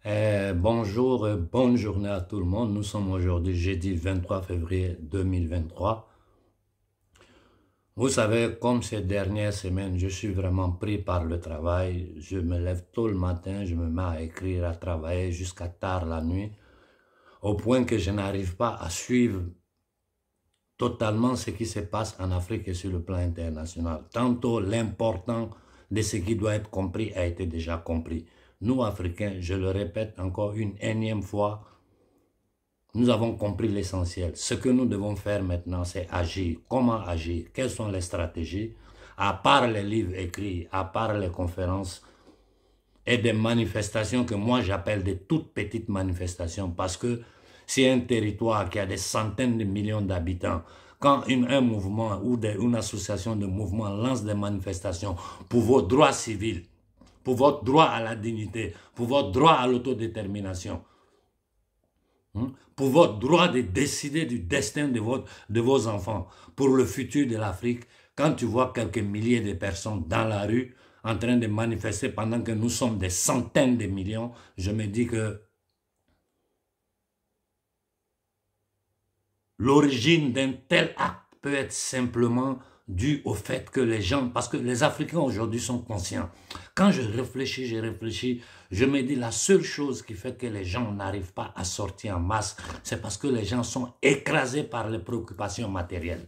Bonjour, bonne journée à tout le monde. Nous sommes aujourd'hui jeudi 23 février 2023. Vous savez, comme ces dernières semaines, je suis vraiment pris par le travail. Je me lève tôt le matin, je me mets à écrire, à travailler jusqu'à tard la nuit, au point que je n'arrive pas à suivre totalement ce qui se passe en Afrique et sur le plan international. Tantôt, l'important de ce qui doit être compris a été déjà compris. Nous, Africains, je le répète encore une énième fois, nous avons compris l'essentiel. Ce que nous devons faire maintenant, c'est agir. Comment agir? Quelles sont les stratégies? À part les livres écrits, à part les conférences et des manifestations que moi j'appelle des toutes petites manifestations, parce que c'est un territoire qui a des centaines de millions d'habitants. Quand un mouvement ou une association de mouvements lance des manifestations pour vos droits civils, pour votre droit à la dignité, pour votre droit à l'autodétermination, pour votre droit de décider du destin de vos enfants, pour le futur de l'Afrique, quand tu vois quelques milliers de personnes dans la rue en train de manifester pendant que nous sommes des centaines de millions, je me dis que l'origine d'un tel acte peut être simplement due au fait que les gens, parce que les Africains aujourd'hui sont conscients. Quand je réfléchis, je me dis la seule chose qui fait que les gens n'arrivent pas à sortir en masse, c'est parce que les gens sont écrasés par les préoccupations matérielles.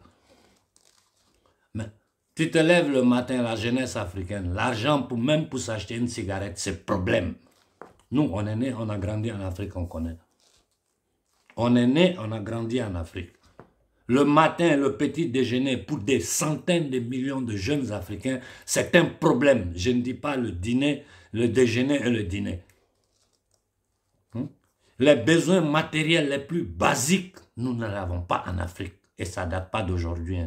Mais tu te lèves le matin, la jeunesse africaine, l'argent même pour s'acheter une cigarette, c'est problème. Nous, on est né, on a grandi en Afrique, on connaît. On est né, on a grandi en Afrique. Le matin, le petit déjeuner pour des centaines de millions de jeunes Africains, c'est un problème. Je ne dis pas le dîner, le déjeuner et le dîner. Les besoins matériels les plus basiques, nous ne l'avons pas en Afrique. Et ça ne date pas d'aujourd'hui.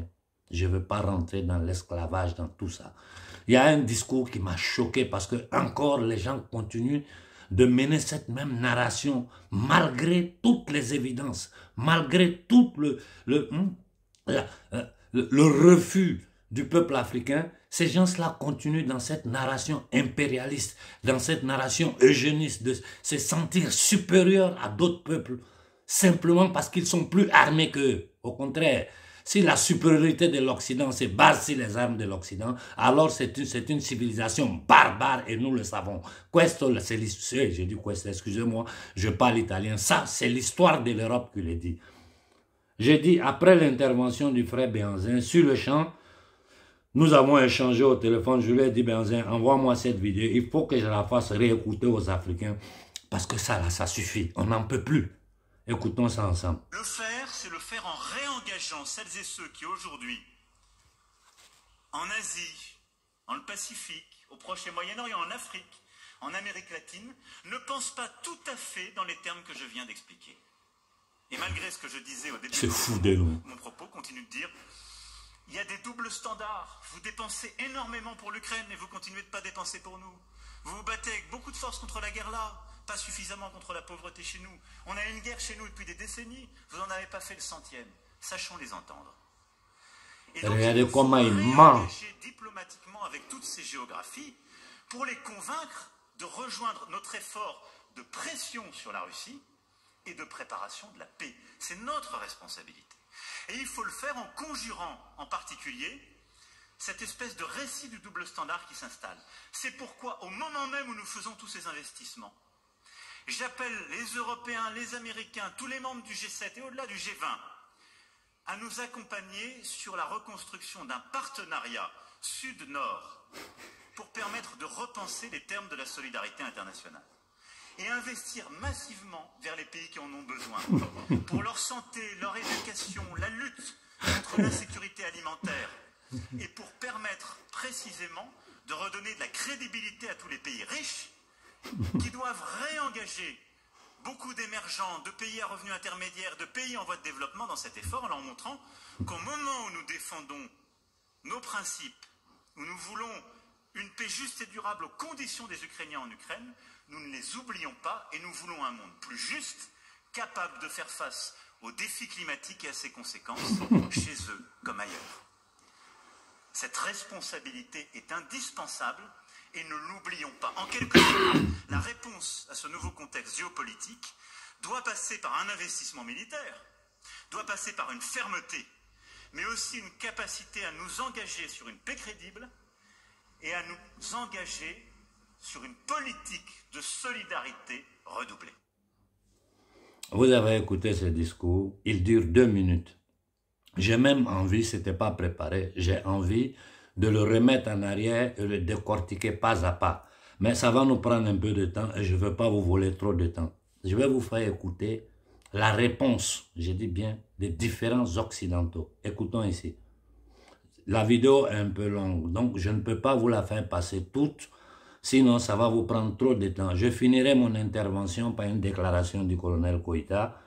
Je ne veux pas rentrer dans l'esclavage, dans tout ça. Il y a un discours qui m'a choqué parce que encore les gens continuent de mener cette même narration malgré toutes les évidences, malgré tout le refus du peuple africain. Ces gens-là continuent dans cette narration impérialiste, dans cette narration eugéniste, de se sentir supérieurs à d'autres peuples, simplement parce qu'ils sont plus armés qu'eux. Au contraire, si la supériorité de l'Occident se base sur les armes de l'Occident, alors c'est une civilisation barbare et nous le savons. Questo, c'est l'histoire, j'ai dit questo, excusez-moi, je parle italien. Ça, c'est l'histoire de l'Europe qui le dit. J'ai dit, après l'intervention du frère Béhanzin, sur le champ, nous avons échangé au téléphone, je lui ai dit, Béhanzin, envoie-moi cette vidéo, il faut que je la fasse réécouter aux Africains, parce que ça, là, ça suffit, on n'en peut plus. Écoutons ça ensemble. Le faire, c'est le faire en réengageant celles et ceux qui aujourd'hui, en Asie, dans le Pacifique, au Proche et Moyen-Orient, en Afrique, en Amérique latine, ne pensent pas tout à fait dans les termes que je viens d'expliquer. Et malgré ce que je disais au début de mon propos, continue de dire, il y a des doubles standards. Vous dépensez énormément pour l'Ukraine et vous continuez de ne pas dépenser pour nous. Vous vous battez avec beaucoup de force contre la guerre là, pas suffisamment contre la pauvreté chez nous. On a une guerre chez nous depuis des décennies, vous n'en avez pas fait le centième. Sachons les entendre. Et donc, regardez comment il ment. Diplomatiquement avec toutes ces géographies pour les convaincre de rejoindre notre effort de pression sur la Russie et de préparation de la paix. C'est notre responsabilité. Et il faut le faire en conjurant en particulier cette espèce de récit du double standard qui s'installe. C'est pourquoi, au moment même où nous faisons tous ces investissements, j'appelle les Européens, les Américains, tous les membres du G7 et au-delà du G20 à nous accompagner sur la reconstruction d'un partenariat sud-nord pour permettre de repenser les termes de la solidarité internationale et investir massivement vers les pays qui en ont besoin pour leur santé, leur éducation, la lutte contre l'insécurité alimentaire et pour permettre précisément de redonner de la crédibilité à tous les pays riches qui doivent réengager beaucoup d'émergents, de pays à revenus intermédiaires, de pays en voie de développement dans cet effort en leur montrant qu'au moment où nous défendons nos principes, où nous voulons une paix juste et durable aux conditions des Ukrainiens en Ukraine, nous ne les oublions pas et nous voulons un monde plus juste, capable de faire face aux défis climatiques et à ses conséquences, chez eux comme ailleurs. Cette responsabilité est indispensable et ne l'oublions pas. En quelque sorte, la réponse à ce nouveau contexte géopolitique doit passer par un investissement militaire, doit passer par une fermeté, mais aussi une capacité à nous engager sur une paix crédible et à nous engager sur une politique de solidarité redoublée. Vous avez écouté ce discours, il dure 2 minutes. J'ai même envie, ce n'était pas préparé, j'ai envie de le remettre en arrière et le décortiquer pas à pas. Mais ça va nous prendre un peu de temps et je ne veux pas vous voler trop de temps. Je vais vous faire écouter la réponse, je dis bien, des différents occidentaux. Écoutons ici. La vidéo est un peu longue, donc je ne peux pas vous la faire passer toute, sinon ça va vous prendre trop de temps. Je finirai mon intervention par une déclaration du colonel Koïta.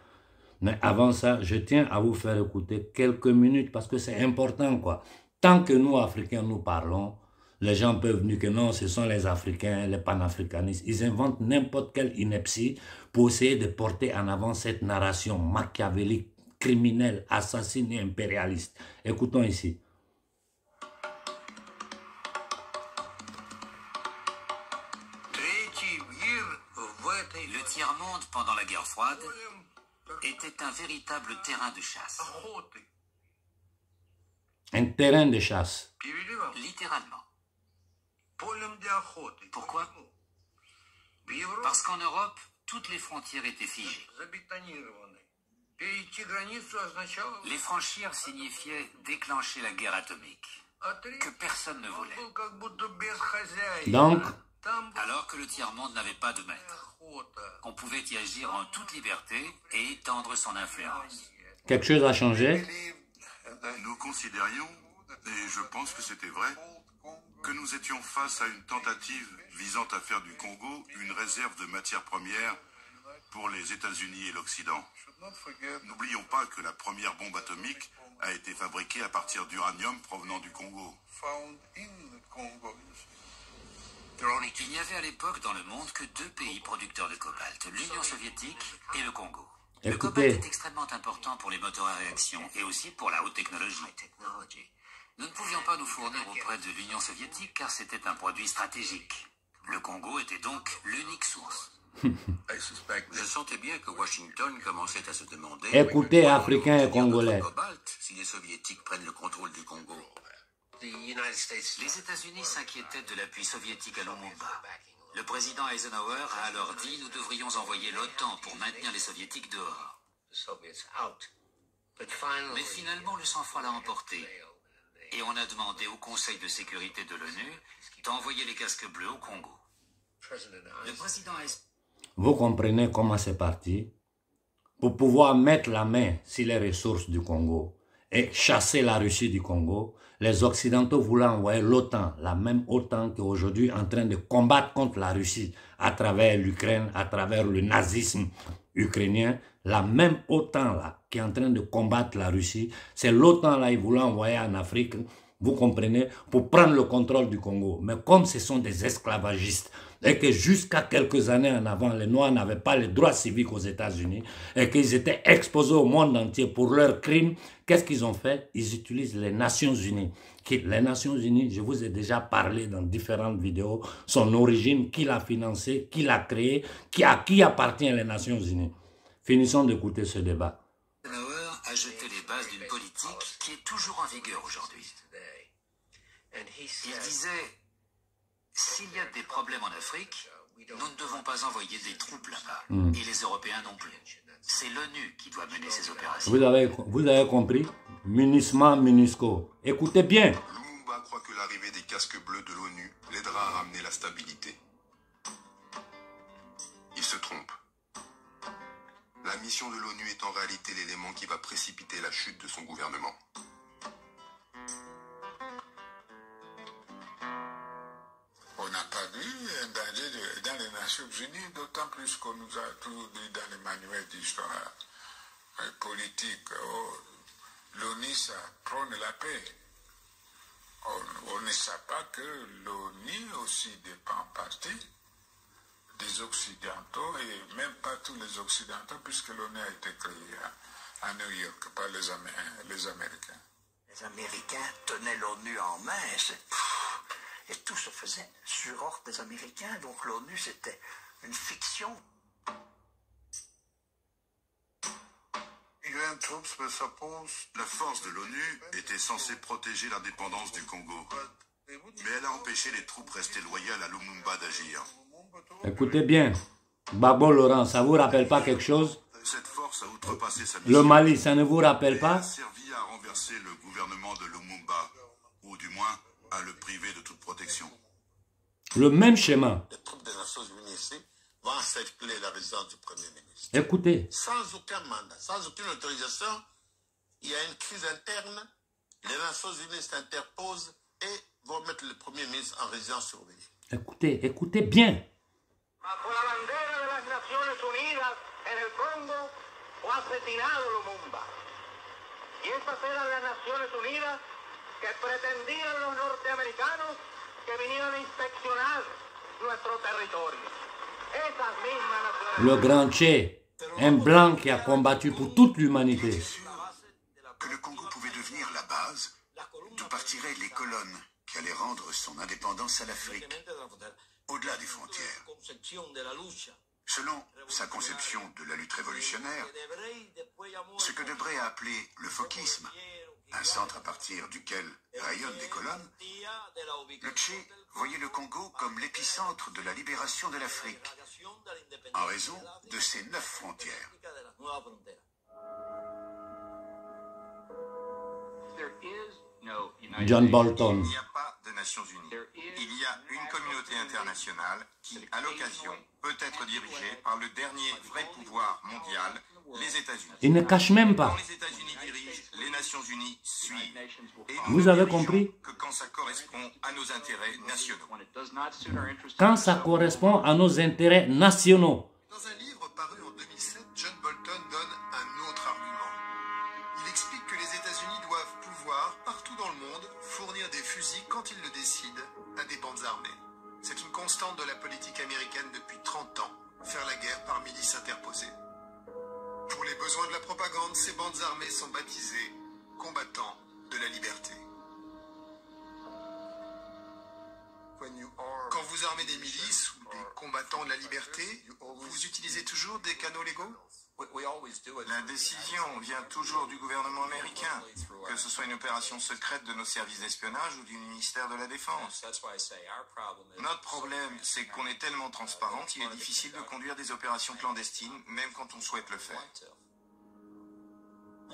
Mais avant ça, je tiens à vous faire écouter quelques minutes parce que c'est important, quoi. Tant que nous, Africains, nous parlons, les gens peuvent dire que non, ce sont les Africains, les panafricanistes. Ils inventent n'importe quelle ineptie pour essayer de porter en avant cette narration machiavélique, criminelle, assassine et impérialiste. Écoutons ici. Le tiers-monde, pendant la guerre froide, était un véritable terrain de chasse. Un terrain de chasse. Littéralement. Pourquoi? Parce qu'en Europe, toutes les frontières étaient figées. Les franchir signifiait déclencher la guerre atomique, que personne ne voulait. Donc, alors que le tiers-monde n'avait pas de maître, on pouvait y agir en toute liberté et étendre son influence. quelque chose a changé. Nous considérions, et je pense que c'était vrai, que nous étions face à une tentative visant à faire du Congo une réserve de matières premières pour les États-Unis et l'Occident. N'oublions pas que la première bombe atomique a été fabriquée à partir d'uranium provenant du Congo. Il n'y avait à l'époque dans le monde que 2 pays producteurs de cobalt, l'Union soviétique et le Congo. Le cobalt est extrêmement important pour les moteurs à réaction et aussi pour la haute technologie. Nous ne pouvions pas nous fournir auprès de l'Union soviétique car c'était un produit stratégique. Le Congo était donc l'unique source. Je sentais bien que Washington commençait à se demander... Écoutez, Africains et Congolais. Cobalt si les Soviétiques prennent le contrôle du Congo. Les États-Unis s'inquiétaient de l'appui soviétique à Lumumba. Le président Eisenhower a alors dit « Nous devrions envoyer l'OTAN pour maintenir les Soviétiques dehors ». Mais finalement, le sang-froid l'a emporté. Et on a demandé au Conseil de sécurité de l'ONU d'envoyer les casques bleus au Congo. Le président Eisenhower... Vous comprenez comment c'est parti? Pour pouvoir mettre la main sur les ressources du Congo et chasser la Russie du Congo, les Occidentaux voulaient envoyer l'OTAN, la même OTAN qui est aujourd'hui en train de combattre contre la Russie à travers l'Ukraine, à travers le nazisme ukrainien. La même OTAN là qui est en train de combattre la Russie, c'est l'OTAN là ils voulaient envoyer en Afrique, vous comprenez, pour prendre le contrôle du Congo. Mais comme ce sont des esclavagistes et que jusqu'à quelques années en avant, les Noirs n'avaient pas les droits civiques aux États-Unis et qu'ils étaient exposés au monde entier pour leurs crimes, qu'est-ce qu'ils ont fait? Ils utilisent les Nations Unies. Les Nations Unies, je vous ai déjà parlé dans différentes vidéos, son origine, qui l'a financé, qui l'a créé, à qui appartient les Nations Unies. Finissons d'écouter ce débat. Eisenhower a jeté les bases d'une politique qui est toujours en vigueur aujourd'hui. Il disait, s'il y a des problèmes en Afrique, nous ne devons pas envoyer des troupes là-bas, et les Européens non plus. C'est l'ONU qui doit mener ces opérations. Vous avez compris? Munissement, MINUSCO. Écoutez bien. Lumumba croit que l'arrivée des casques bleus de l'ONU l'aidera à ramener la stabilité. Il se trompe. La mission de l'ONU est en réalité l'élément qui va précipiter la chute de son gouvernement. On n'a pas vu un danger dans les Nations Unies, d'autant plus qu'on nous a toujours dit dans les manuels d'histoire politique, l'ONU, ça prône la paix. On ne sait pas que l'ONU aussi dépend en partie des Occidentaux, et même pas tous les Occidentaux, puisque l'ONU a été créée à New York par les Américains. Les Américains tenaient l'ONU en main, et tout se faisait sur ordre des Américains, donc l'ONU c'était une fiction. La force de l'ONU était censée protéger l'indépendance du Congo. Mais elle a empêché les troupes restées loyales à Lumumba d'agir. Écoutez bien, Babo Laurent, ça vous rappelle pas quelque chose? Cette force a outrepassé sa Le mission. Mali, ça ne vous rappelle Elle pas? a servi à renverser le gouvernement de Lumumba, ou du moins à le priver de toute protection. Le même schéma. Les troupes des Nations Unies ici vont encercler la résidence du Premier ministre. Écoutez, Sans aucun mandat, sans aucune autorisation, il y a une crise interne, les Nations Unies s'interposent et vont mettre le Premier ministre en résidence surveillée. écoutez bien. Bajo la bandera de las Naciones Unidas en el Congo fue asesinado Lumumba. Y esas eran las Naciones Unidas que pretendían los norteamericanos que vinieran a inspeccionar nuestro territorio. Esas mismas Naciones Le grand Che, un blanc qui a combattu pour toute l'humanité. Que le Congo pouvait devenir la base d'où partiraient les colonnes qui allaient rendre son indépendance à l'Afrique, au-delà des frontières. Selon sa conception de la lutte révolutionnaire, ce que Debré a appelé le fokisme, un centre à partir duquel rayonnent des colonnes, le Che voyait le Congo comme l'épicentre de la libération de l'Afrique, en raison de ses 9 frontières. John Bolton. Il n'y a pas de Nations Unies. Il y a une communauté internationale qui, à l'occasion, peut être dirigée par le dernier vrai pouvoir mondial, les États-Unis. Il ne cache même pas. Quand les États-Unis dirigent, les Nations Unies suivent. Et Vous nous avez ne compris? dirigeons que quand ça correspond à nos intérêts nationaux. Quand ça correspond à nos intérêts nationaux. Dans un livre paru en 2007, John Bolton donne un autre argument. Il explique que les États-Unis doivent pouvoir, partout dans le monde, fournir des fusils quand ils le décident à des bandes armées. C'est une constante de la politique américaine depuis 30 ans, faire la guerre par milices interposées. Pour les besoins de la propagande, ces bandes armées sont baptisées combattants de la liberté. Quand vous armez des milices ou des combattants de la liberté, vous utilisez toujours des canaux légaux? La décision vient toujours du gouvernement américain, que ce soit une opération secrète de nos services d'espionnage ou du ministère de la Défense. Notre problème, c'est qu'on est tellement transparent qu'il est difficile de conduire des opérations clandestines, même quand on souhaite le faire.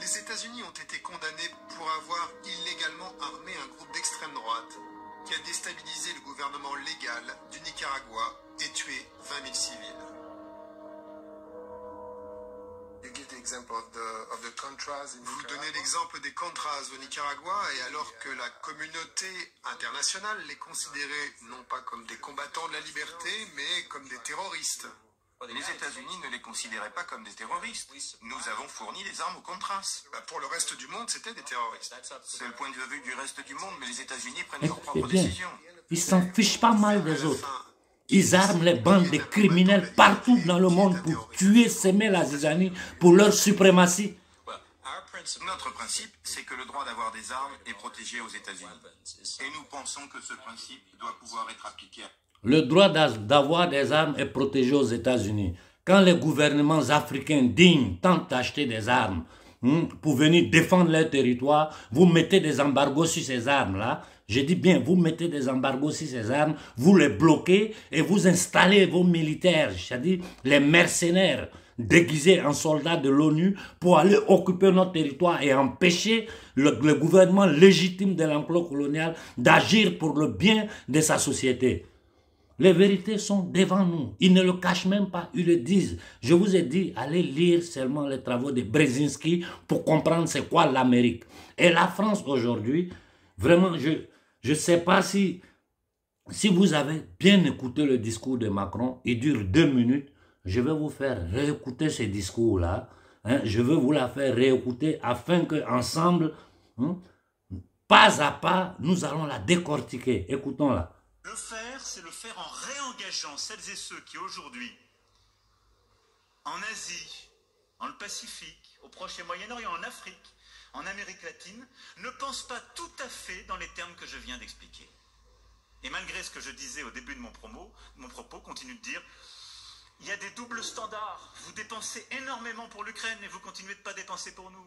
Les États-Unis ont été condamnés pour avoir illégalement armé un groupe d'extrême droite qui a déstabilisé le gouvernement légal du Nicaragua et tué 20 000 civils. Vous donnez l'exemple des Contras au Nicaragua et alors que la communauté internationale les considérait non pas comme des combattants de la liberté mais comme des terroristes. Les États-Unis ne les considéraient pas comme des terroristes. Nous avons fourni des armes aux Contras. Pour le reste du monde, c'était des terroristes. C'est le point de vue du reste du monde, mais les États-Unis prennent leurs Écoutez propres bien, décisions. ils s'en fichent pas mal des autres. Ils arment les bandes de criminels partout dans le monde pour tuer, s'aimer la zizanie, pour leur suprématie. Notre principe, c'est que le droit d'avoir des armes est protégé aux États-Unis. Et nous pensons que ce principe doit pouvoir être appliqué à... Le droit d'avoir des armes est protégé aux États-Unis. Quand les gouvernements africains dignes tentent d'acheter des armes pour venir défendre leur territoire, vous mettez des embargos sur ces armes-là. Je dis bien, vous mettez des embargos sur ces armes, vous les bloquez et vous installez vos militaires, c'est-à-dire les mercenaires déguisés en soldats de l'ONU pour aller occuper notre territoire et empêcher le gouvernement légitime de l'enclos colonial d'agir pour le bien de sa société. Les vérités sont devant nous. Ils ne le cachent même pas, ils le disent. Je vous ai dit, allez lire seulement les travaux de Brzezinski pour comprendre c'est quoi l'Amérique. Et la France aujourd'hui, vraiment, je ne sais pas si vous avez bien écouté le discours de Macron, il dure 2 minutes, je vais vous faire réécouter ce discours-là. Je vais vous la faire réécouter afin qu'ensemble, pas à pas, nous allons la décortiquer. Écoutons-la. Le faire, c'est le faire en réengageant celles et ceux qui aujourd'hui, en Asie, dans le Pacifique, au Proche et Moyen-Orient, en Afrique, en Amérique latine, ne pensent pas tout à fait dans les termes que je viens d'expliquer. Et malgré ce que je disais au début de mon propos, continue de dire Il y a des doubles standards. Vous dépensez énormément pour l'Ukraine et vous continuez de ne pas dépenser pour nous.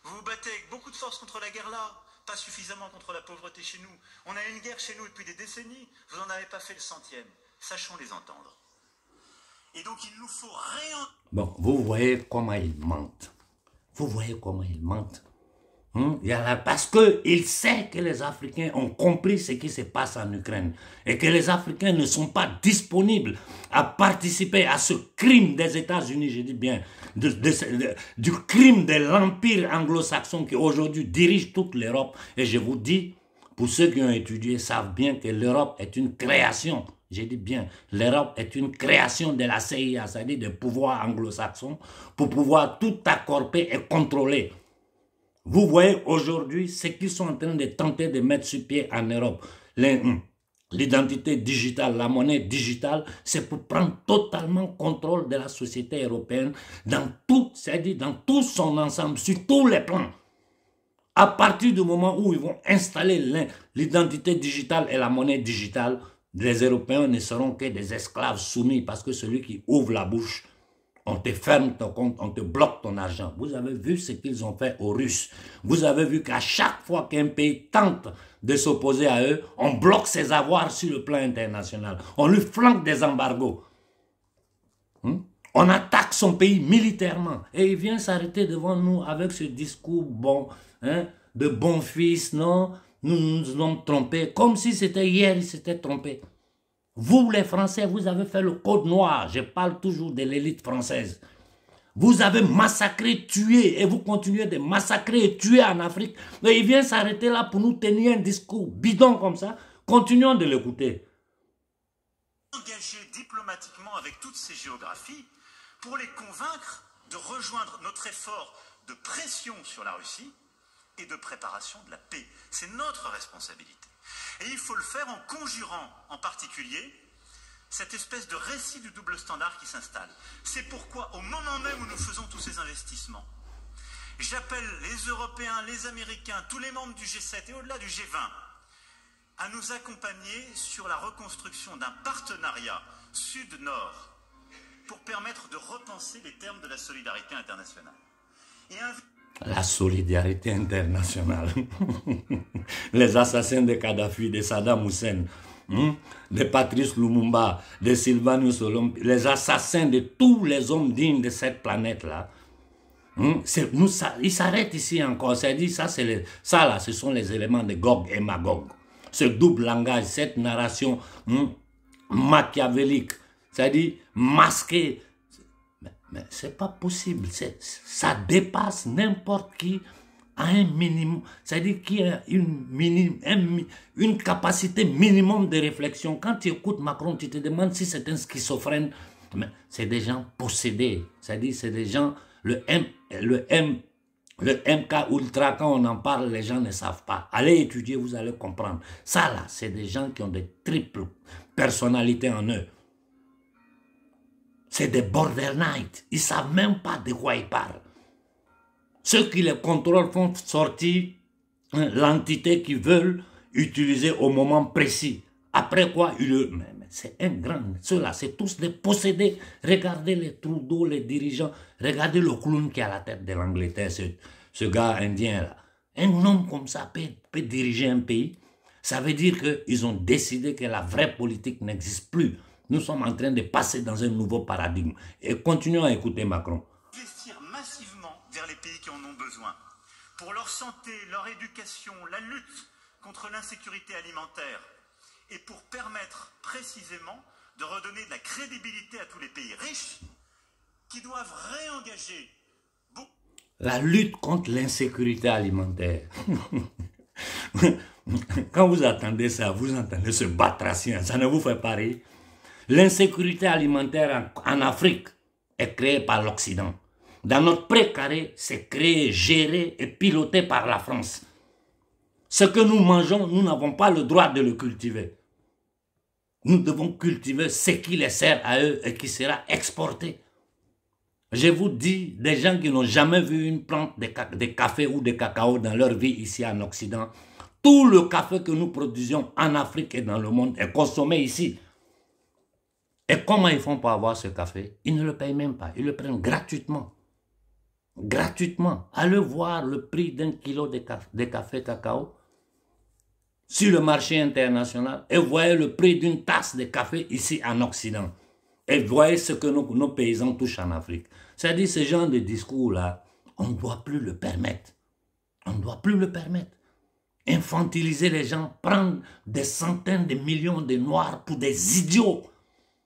Vous vous battez avec beaucoup de force contre la guerre là, pas suffisamment contre la pauvreté chez nous. On a une guerre chez nous depuis des décennies, vous n'en avez pas fait le centième. Sachons les entendre. Et donc il nous faut Bon, vous voyez comment ils mentent. Vous voyez comment ils mentent. Parce qu'il sait que les Africains ont compris ce qui se passe en Ukraine et que les Africains ne sont pas disponibles à participer à ce crime des États-Unis, je dis bien, du crime de l'empire anglo-saxon qui aujourd'hui dirige toute l'Europe. Et je vous dis, pour ceux qui ont étudié, savent bien que l'Europe est une création. Je dis bien, l'Europe est une création de la CIA, c'est-à-dire des pouvoirs anglo-saxons, pour pouvoir tout accorper et contrôler. Vous voyez aujourd'hui ce qu'ils sont en train de tenter de mettre sur pied en Europe. L'identité digitale, la monnaie digitale, c'est pour prendre totalement contrôle de la société européenne dans tout, c'est-à-dire dans tout son ensemble, sur tous les plans. À partir du moment où ils vont installer l'identité digitale et la monnaie digitale, les Européens ne seront que des esclaves soumis parce que celui qui ouvre la bouche, on te ferme ton compte, on te bloque ton argent. Vous avez vu ce qu'ils ont fait aux Russes. Vous avez vu qu'à chaque fois qu'un pays tente de s'opposer à eux, on bloque ses avoirs sur le plan international. On lui flanque des embargos. On attaque son pays militairement. Et il vient s'arrêter devant nous avec ce discours bon, de bon fils, non? Nous nous sommes trompés. Comme si c'était hier, il s'était trompé. Vous, les Français, vous avez fait le code noir. Je parle toujours de l'élite française. Vous avez massacré, tué, et vous continuez de massacrer et tuer en Afrique. Mais il vient s'arrêter là pour nous tenir un discours bidon comme ça. Continuons de l'écouter. Engagé diplomatiquement avec toutes ces géographies pour les convaincre de rejoindre notre effort de pression sur la Russie et de préparation de la paix. C'est notre responsabilité. Et il faut le faire en conjurant en particulier cette espèce de récit du double standard qui s'installe. C'est pourquoi au moment même où nous faisons tous ces investissements, j'appelle les Européens, les Américains, tous les membres du G7 et au-delà du G20 à nous accompagner sur la reconstruction d'un partenariat sud-nord pour permettre de repenser les termes de la solidarité internationale. La solidarité internationale. Les assassins de Kadhafi, de Saddam Hussein, de Patrice Lumumba, de Sylvanus Olompi, les assassins de tous les hommes dignes de cette planète-là, ils s'arrêtent ici encore. C'est-à-dire, ça là, ce sont les éléments de Gog et Magog. Ce double langage, cette narration machiavélique, c'est-à-dire masquée. Mais c'est pas possible, ça dépasse n'importe qui à un minimum, c'est-à-dire qui a une capacité minimum de réflexion. Quand tu écoutes Macron, tu te demandes si c'est un schizophrène. C'est des gens possédés, c'est-à-dire c'est des gens, le MK Ultra, quand on en parle, les gens ne savent pas. Allez étudier, vous allez comprendre. Ça là, c'est des gens qui ont des triples personnalités en eux. C'est des bordernites. Ils ne savent même pas de quoi ils parlent. Ceux qui les contrôlent font sortir l'entité qu'ils veulent utiliser au moment précis. Après quoi, c'est un grand. Ceux-là, c'est tous des possédés. Regardez les Trudeau, les dirigeants. Regardez le clown qui est à la tête de l'Angleterre, ce gars indien là. Un homme comme ça peut diriger un pays. Ça veut dire qu'ils ont décidé que la vraie politique n'existe plus. Nous sommes en train de passer dans un nouveau paradigme. Et continuons à écouter Macron. Investir massivement vers les pays qui en ont besoin. Pour leur santé, leur éducation, la lutte contre l'insécurité alimentaire. Et pour permettre précisément de redonner de la crédibilité à tous les pays riches qui doivent réengager. La lutte contre l'insécurité alimentaire. Quand vous attendez ça, vous entendez ce batracien, ça ne vous fait pas rire? L'insécurité alimentaire en Afrique est créée par l'Occident. Dans notre précaré, c'est créé, géré et piloté par la France. Ce que nous mangeons, nous n'avons pas le droit de le cultiver. Nous devons cultiver ce qui les sert à eux et qui sera exporté. Je vous dis, des gens qui n'ont jamais vu une plante de café ou de cacao dans leur vie ici en Occident, tout le café que nous produisions en Afrique et dans le monde est consommé ici. Et comment ils font pour avoir ce café? Ils ne le payent même pas, ils le prennent gratuitement. Gratuitement. Allez voir le prix d'un kilo de café cacao sur le marché international et voyez le prix d'une tasse de café ici en Occident. Et voyez ce que nos paysans touchent en Afrique. C'est-à-dire ce genre de discours-là, on ne doit plus le permettre. On ne doit plus le permettre. Infantiliser les gens, prendre des centaines de millions de Noirs pour des idiots.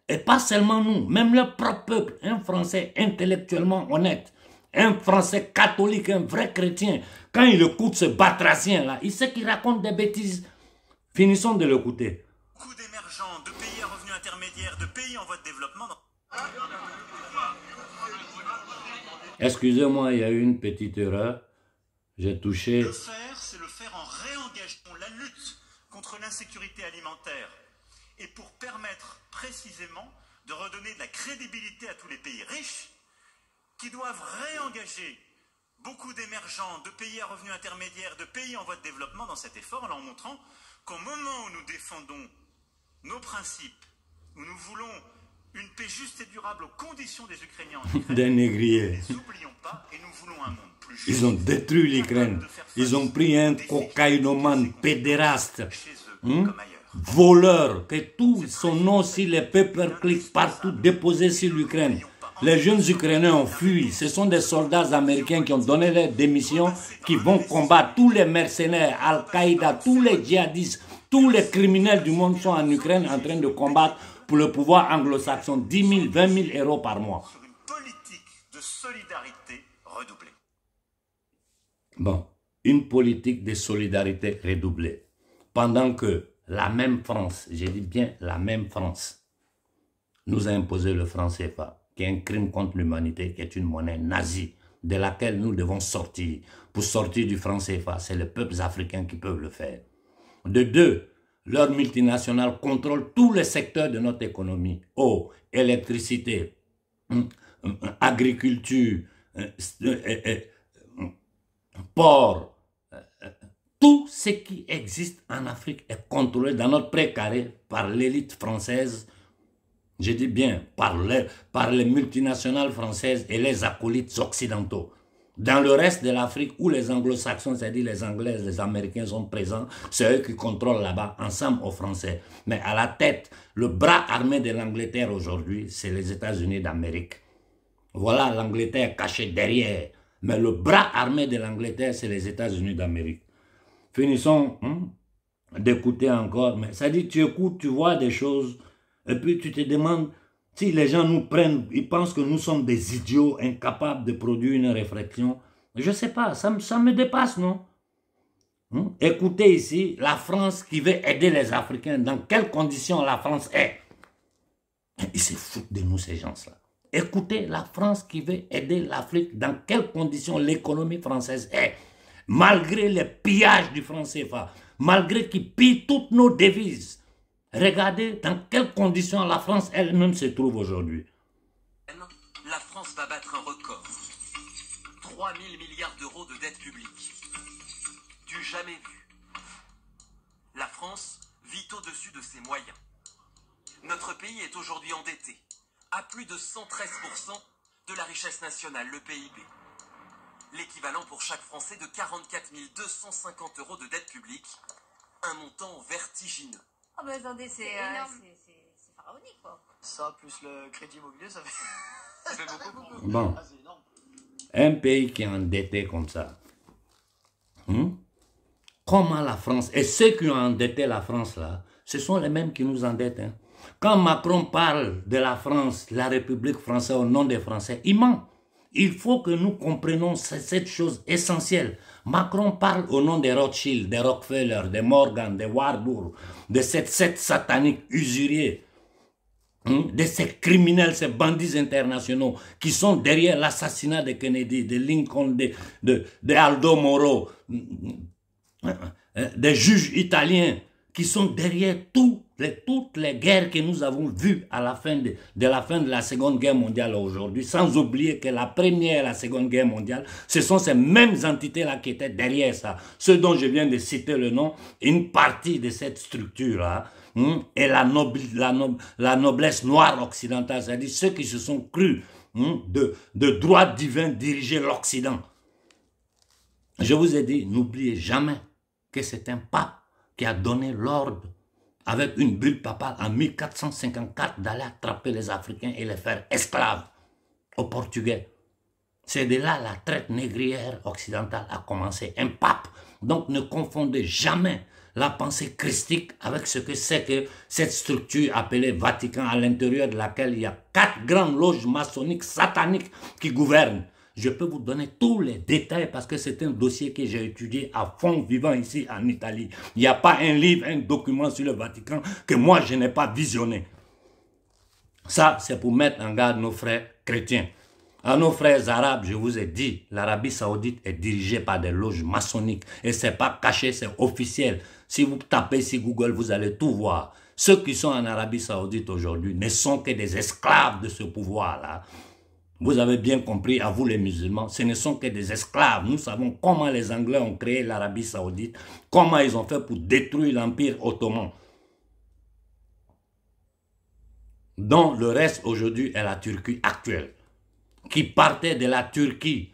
Et pas seulement nous, même le propre peuple, un Français intellectuellement honnête, un Français catholique, un vrai chrétien, quand il écoute ce batracien-là, il sait qu'il raconte des bêtises. Finissons de l'écouter. Beaucoup d'émergents, de pays à revenus intermédiaires, de pays en voie de développement. Excusez-moi, il y a eu une petite erreur. J'ai touché... Le faire, c'est le faire en réengageant la lutte contre l'insécurité alimentaire et pour permettre précisément de redonner de la crédibilité à tous les pays riches qui doivent réengager beaucoup d'émergents, de pays à revenus intermédiaires, de pays en voie de développement dans cet effort en leur montrant qu'au moment où nous défendons nos principes, où nous voulons une paix juste et durable aux conditions des Ukrainiens en Ukraine, des négriers. ne les oublions pas et nous voulons un monde plus juste. Ils ont détruit l'Ukraine. Ils ont pris un cocaïnomane pédéraste, voleur, que tout son nom sur les pay-per-click partout déposé sur l'Ukraine. Les jeunes Ukrainiens ont fui. Ce sont des soldats américains qui ont donné leur démission, qui vont combattre tous les mercenaires, Al-Qaïda, tous les djihadistes, tous les criminels du monde sont en Ukraine en train de combattre pour le pouvoir anglo-saxon. 10 000, 20 000 euros par mois. Sur une politique de solidarité redoublée. Bon, une politique de solidarité redoublée. Pendant que la même France, j'ai dit bien la même France, nous a imposé le franc CFA, qui est un crime contre l'humanité, qui est une monnaie nazie, de laquelle nous devons sortir. Pour sortir du franc CFA, c'est les peuples africains qui peuvent le faire. De deux, leurs multinationales contrôlent tous les secteurs de notre économie. Eau, électricité, agriculture, port. Tout ce qui existe en Afrique est contrôlé dans notre précaré par l'élite française. Je dis bien par les multinationales françaises et les acolytes occidentaux. Dans le reste de l'Afrique où les anglo-saxons, c'est-à-dire les Anglais, les Américains sont présents, c'est eux qui contrôlent là-bas, ensemble aux Français. Mais à la tête, le bras armé de l'Angleterre aujourd'hui, c'est les États-Unis d'Amérique. Voilà l'Angleterre cachée derrière. Mais le bras armé de l'Angleterre, c'est les États-Unis d'Amérique. Finissons d'écouter encore. Mais ça dit, tu écoutes, tu vois des choses, et puis tu te demandes, si les gens nous prennent, ils pensent que nous sommes des idiots incapables de produire une réflexion. Je ne sais pas, ça me dépasse, non? Écoutez ici, la France qui veut aider les Africains, dans quelles conditions la France est? Ils se foutent de nous, ces gens-là. Écoutez, la France qui veut aider l'Afrique, dans quelles conditions l'économie française est? Malgré les pillages du franc CFA, malgré qu'ils pillent toutes nos devises. Regardez dans quelles conditions la France elle-même se trouve aujourd'hui. La France va battre un record. 3 000 milliards d'euros de dette publique. Du jamais vu. La France vit au-dessus de ses moyens. Notre pays est aujourd'hui endetté à plus de 113% de la richesse nationale, le PIB. L'équivalent pour chaque Français de 44 250 euros de dette publique. Un montant vertigineux. Ah bah attendez, c'est pharaonique quoi. Ça plus le crédit immobilier, ça fait beaucoup. Bon, un pays qui est endetté comme ça, comment la France, et ceux qui ont endetté la France là, ce sont les mêmes qui nous endettent. Quand Macron parle de la France, la République française au nom des Français, il ment. Il faut que nous comprenions cette chose essentielle. Macron parle au nom des Rothschild, des Rockefeller, des Morgan, des Warburg, de cette secte satanique usurier, de ces criminels, ces bandits internationaux qui sont derrière l'assassinat de Kennedy, de Lincoln, de Aldo Moro, des juges italiens qui sont derrière toutes les guerres que nous avons vues à la fin de la Seconde Guerre mondiale aujourd'hui, sans oublier que la Première et la Seconde Guerre mondiale, ce sont ces mêmes entités-là qui étaient derrière ça. Ceux dont je viens de citer le nom, une partie de cette structure-là, et la noblesse noire occidentale, c'est-à-dire ceux qui se sont crus de droit divin diriger l'Occident. Je vous ai dit, n'oubliez jamais que c'est un pape qui a donné l'ordre avec une bulle papale en 1454 d'aller attraper les Africains et les faire esclaves aux Portugais. C'est de là la traite négrière occidentale a commencé. Un pape. Donc ne confondez jamais la pensée christique avec ce que c'est que cette structure appelée Vatican, à l'intérieur de laquelle il y a 4 grandes loges maçonniques sataniques qui gouvernent. Je peux vous donner tous les détails parce que c'est un dossier que j'ai étudié à fond vivant ici en Italie. Il n'y a pas un livre, un document sur le Vatican que moi je n'ai pas visionné. Ça, c'est pour mettre en garde nos frères chrétiens. À nos frères arabes, je vous ai dit, l'Arabie Saoudite est dirigée par des loges maçonniques. Et ce n'est pas caché, c'est officiel. Si vous tapez sur Google, vous allez tout voir. Ceux qui sont en Arabie Saoudite aujourd'hui ne sont que des esclaves de ce pouvoir-là. Vous avez bien compris, à vous les musulmans, ce ne sont que des esclaves. Nous savons comment les Anglais ont créé l'Arabie Saoudite, comment ils ont fait pour détruire l'Empire ottoman, dont le reste aujourd'hui est la Turquie actuelle, qui partait de la Turquie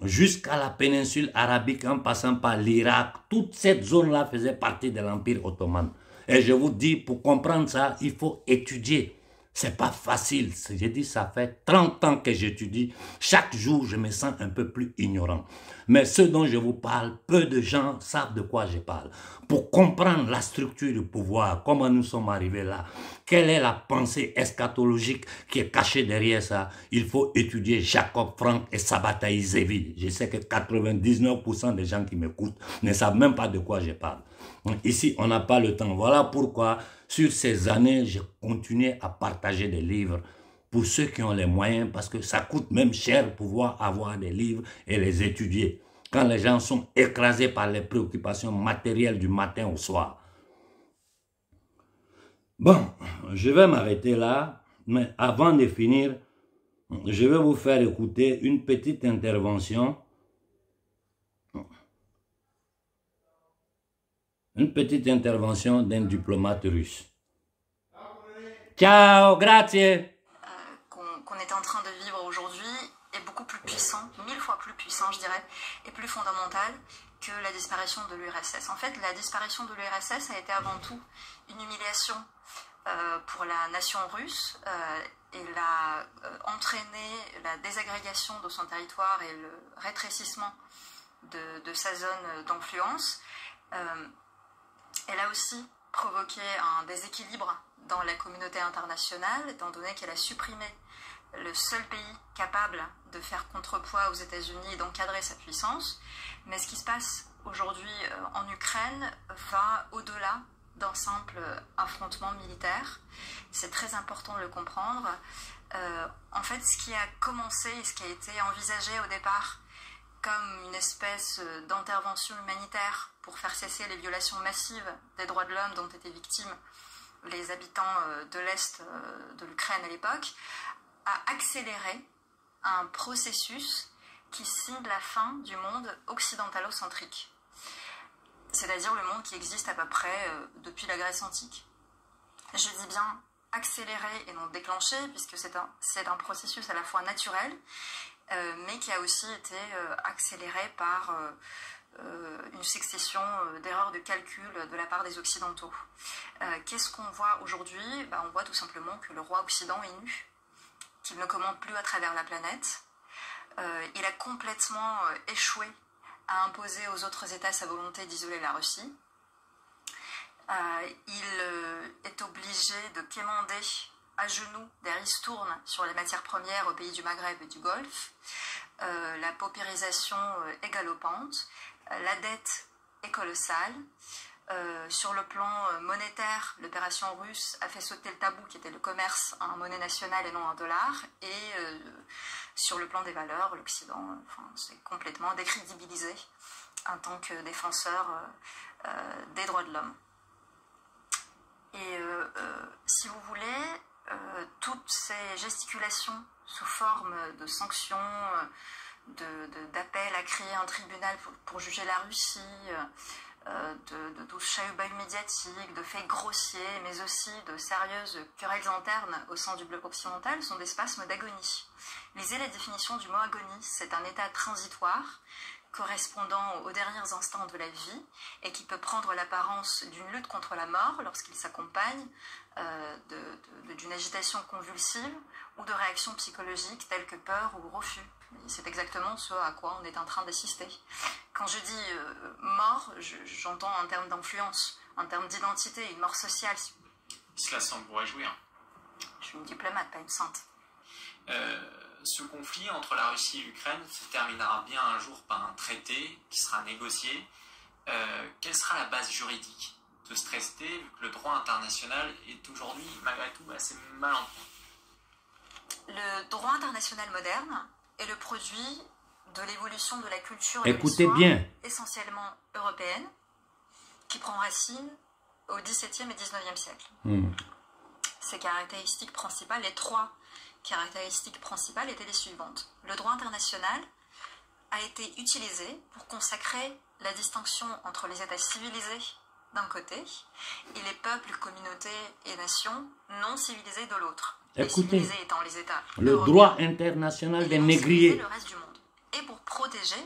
jusqu'à la péninsule arabique en passant par l'Irak. Toute cette zone-là faisait partie de l'Empire ottoman. Et je vous dis, pour comprendre ça, il faut étudier. C'est pas facile. J'ai dit, ça fait 30 ans que j'étudie. Chaque jour, je me sens un peu plus ignorant. Mais ce dont je vous parle, peu de gens savent de quoi je parle. Pour comprendre la structure du pouvoir, comment nous sommes arrivés là, quelle est la pensée eschatologique qui est cachée derrière ça, il faut étudier Jacob Frank et Sabbatai Zevi. Je sais que 99% des gens qui m'écoutent ne savent même pas de quoi je parle. Ici, on n'a pas le temps. Voilà pourquoi, sur ces années, j'ai continué à partager des livres pour ceux qui ont les moyens, parce que ça coûte même cher pour pouvoir avoir des livres et les étudier. Quand les gens sont écrasés par les préoccupations matérielles du matin au soir. Bon, je vais m'arrêter là, mais avant de finir, je vais vous faire écouter une petite intervention. Une petite intervention d'un diplomate russe. Ciao, grazie. Qu'on est en train de vivre aujourd'hui est beaucoup plus puissant, 1000 fois plus puissant, je dirais, et plus fondamental que la disparition de l'URSS. En fait, la disparition de l'URSS a été avant tout une humiliation pour la nation russe. Elle a entraîné la désagrégation de son territoire et le rétrécissement de sa zone d'influence. Elle a aussi provoqué un déséquilibre dans la communauté internationale, étant donné qu'elle a supprimé le seul pays capable de faire contrepoids aux États-Unis et d'encadrer sa puissance. Mais ce qui se passe aujourd'hui en Ukraine va au-delà d'un simple affrontement militaire. C'est très important de le comprendre. En fait, ce qui a commencé et ce qui a été envisagé au départ comme une espèce d'intervention humanitaire pour faire cesser les violations massives des droits de l'homme dont étaient victimes les habitants de l'Est de l'Ukraine à l'époque, a accéléré un processus qui signe la fin du monde occidentalocentrique, c'est-à-dire le monde qui existe à peu près depuis la Grèce antique. Je dis bien accéléré et non déclenché, puisque c'est un processus à la fois naturel, mais qui a aussi été accéléré par une succession d'erreurs de calcul de la part des Occidentaux. Qu'est-ce qu'on voit aujourd'hui? On voit tout simplement que le roi Occident est nu, qu'il ne commande plus à travers la planète. Il a complètement échoué à imposer aux autres États sa volonté d'isoler la Russie. Il est obligé de quémander à genoux des ristournes sur les matières premières aux pays du Maghreb et du Golfe. La paupérisation est galopante, la dette est colossale. Sur le plan monétaire, l'opération russe a fait sauter le tabou qui était le commerce en monnaie nationale et non en dollars. Et sur le plan des valeurs, l'Occident s'est complètement décrédibilisé en tant que défenseur des droits de l'homme. Et si vous voulez, toutes ces gesticulations sous forme de sanctions, d'appels à créer un tribunal pour juger la Russie, de tout chahut-bahut médiatique, de faits grossiers, mais aussi de sérieuses querelles internes au sein du bloc occidental, sont des spasmes d'agonie. Lisez la définition du mot agonie, c'est un état transitoire correspondant aux derniers instants de la vie et qui peut prendre l'apparence d'une lutte contre la mort lorsqu'il s'accompagne d'une agitation convulsive ou de réactions psychologiques telles que peur ou refus. C'est exactement ce à quoi on est en train d'assister. Quand je dis mort, j'entends en termes d'influence, en termes d'identité, une mort sociale. Cela semble vous réjouir. Je suis une diplomate, pas une sainte. Ce conflit entre la Russie et l'Ukraine se terminera bien un jour par un traité qui sera négocié. Quelle sera la base juridique de ce traité, vu que le droit international est aujourd'hui, malgré tout, assez mal en point? Le droit international moderne est le produit de l'évolution de la culture Écoutez bien, essentiellement européenne, qui prend racine au XVIIe et XIXe siècle. Ses caractéristiques principales, les trois caractéristiques principales étaient les suivantes. Le droit international a été utilisé pour consacrer la distinction entre les États civilisés d'un côté et les peuples, communautés et nations non civilisés de l'autre. Écoutez, les civilisés étant les États le droit international des négriers. Le reste du monde. Et pour protéger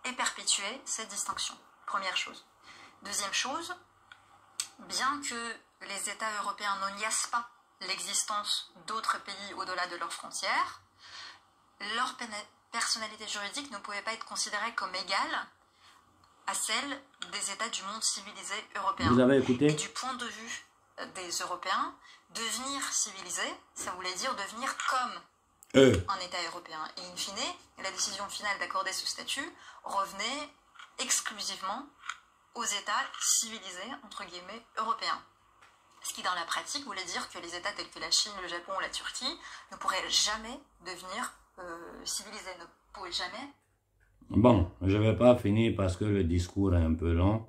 et perpétuer cette distinction. Première chose. Deuxième chose, bien que les États européens ne niassent pas l'existence d'autres pays au-delà de leurs frontières, leur personnalité juridique ne pouvait pas être considérée comme égale à celle des États du monde civilisé européen. Vous avez écouté? Et du point de vue des Européens, devenir civilisé, ça voulait dire devenir comme un État européen. Et in fine, la décision finale d'accorder ce statut revenait exclusivement aux États civilisés, entre guillemets, européens. Ce qui, dans la pratique, voulait dire que les États tels que la Chine, le Japon ou la Turquie ne pourraient jamais devenir civilisés, ne pouvaient jamais. Bon, je ne vais pas finir parce que le discours est un peu long.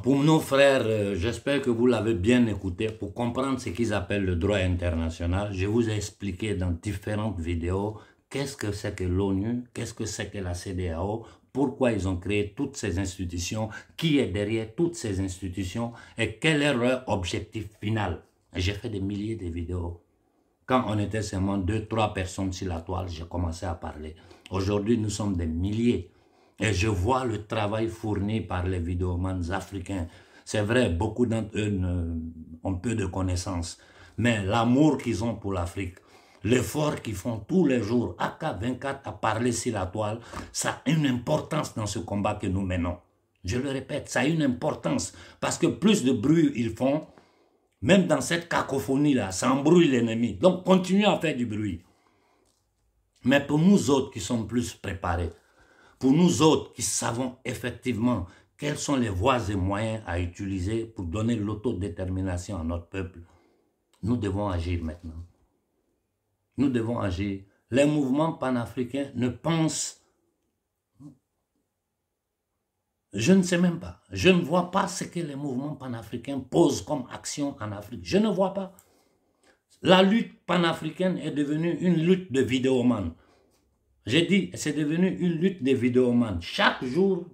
Pour nos frères, j'espère que vous l'avez bien écouté. Pour comprendre ce qu'ils appellent le droit international, je vous ai expliqué dans différentes vidéos qu'est-ce que c'est que l'ONU, qu'est-ce que c'est que la CEDEAO, pourquoi ils ont créé toutes ces institutions, qui est derrière toutes ces institutions et quel est leur objectif final. J'ai fait des milliers de vidéos. Quand on était seulement 2-3 personnes sur la toile, j'ai commencé à parler. Aujourd'hui, nous sommes des milliers. Et je vois le travail fourni par les vidéomans africains. C'est vrai, beaucoup d'entre eux ont peu de connaissances. Mais l'amour qu'ils ont pour l'Afrique, l'effort qu'ils font tous les jours, AK24 à parler sur la toile, ça a une importance dans ce combat que nous menons. Je le répète, ça a une importance. Parce que plus de bruit ils font, même dans cette cacophonie-là, ça embrouille l'ennemi. Donc, continuez à faire du bruit. Mais pour nous autres qui sommes plus préparés, pour nous autres qui savons effectivement quelles sont les voies et moyens à utiliser pour donner l'autodétermination à notre peuple, nous devons agir maintenant. Nous devons agir. Les mouvements panafricains ne pensent... Je ne sais même pas. Je ne vois pas ce que les mouvements panafricains posent comme action en Afrique. Je ne vois pas. La lutte panafricaine est devenue une lutte de vidéomans. J'ai dit, c'est devenu une lutte de vidéomans. Chaque jour,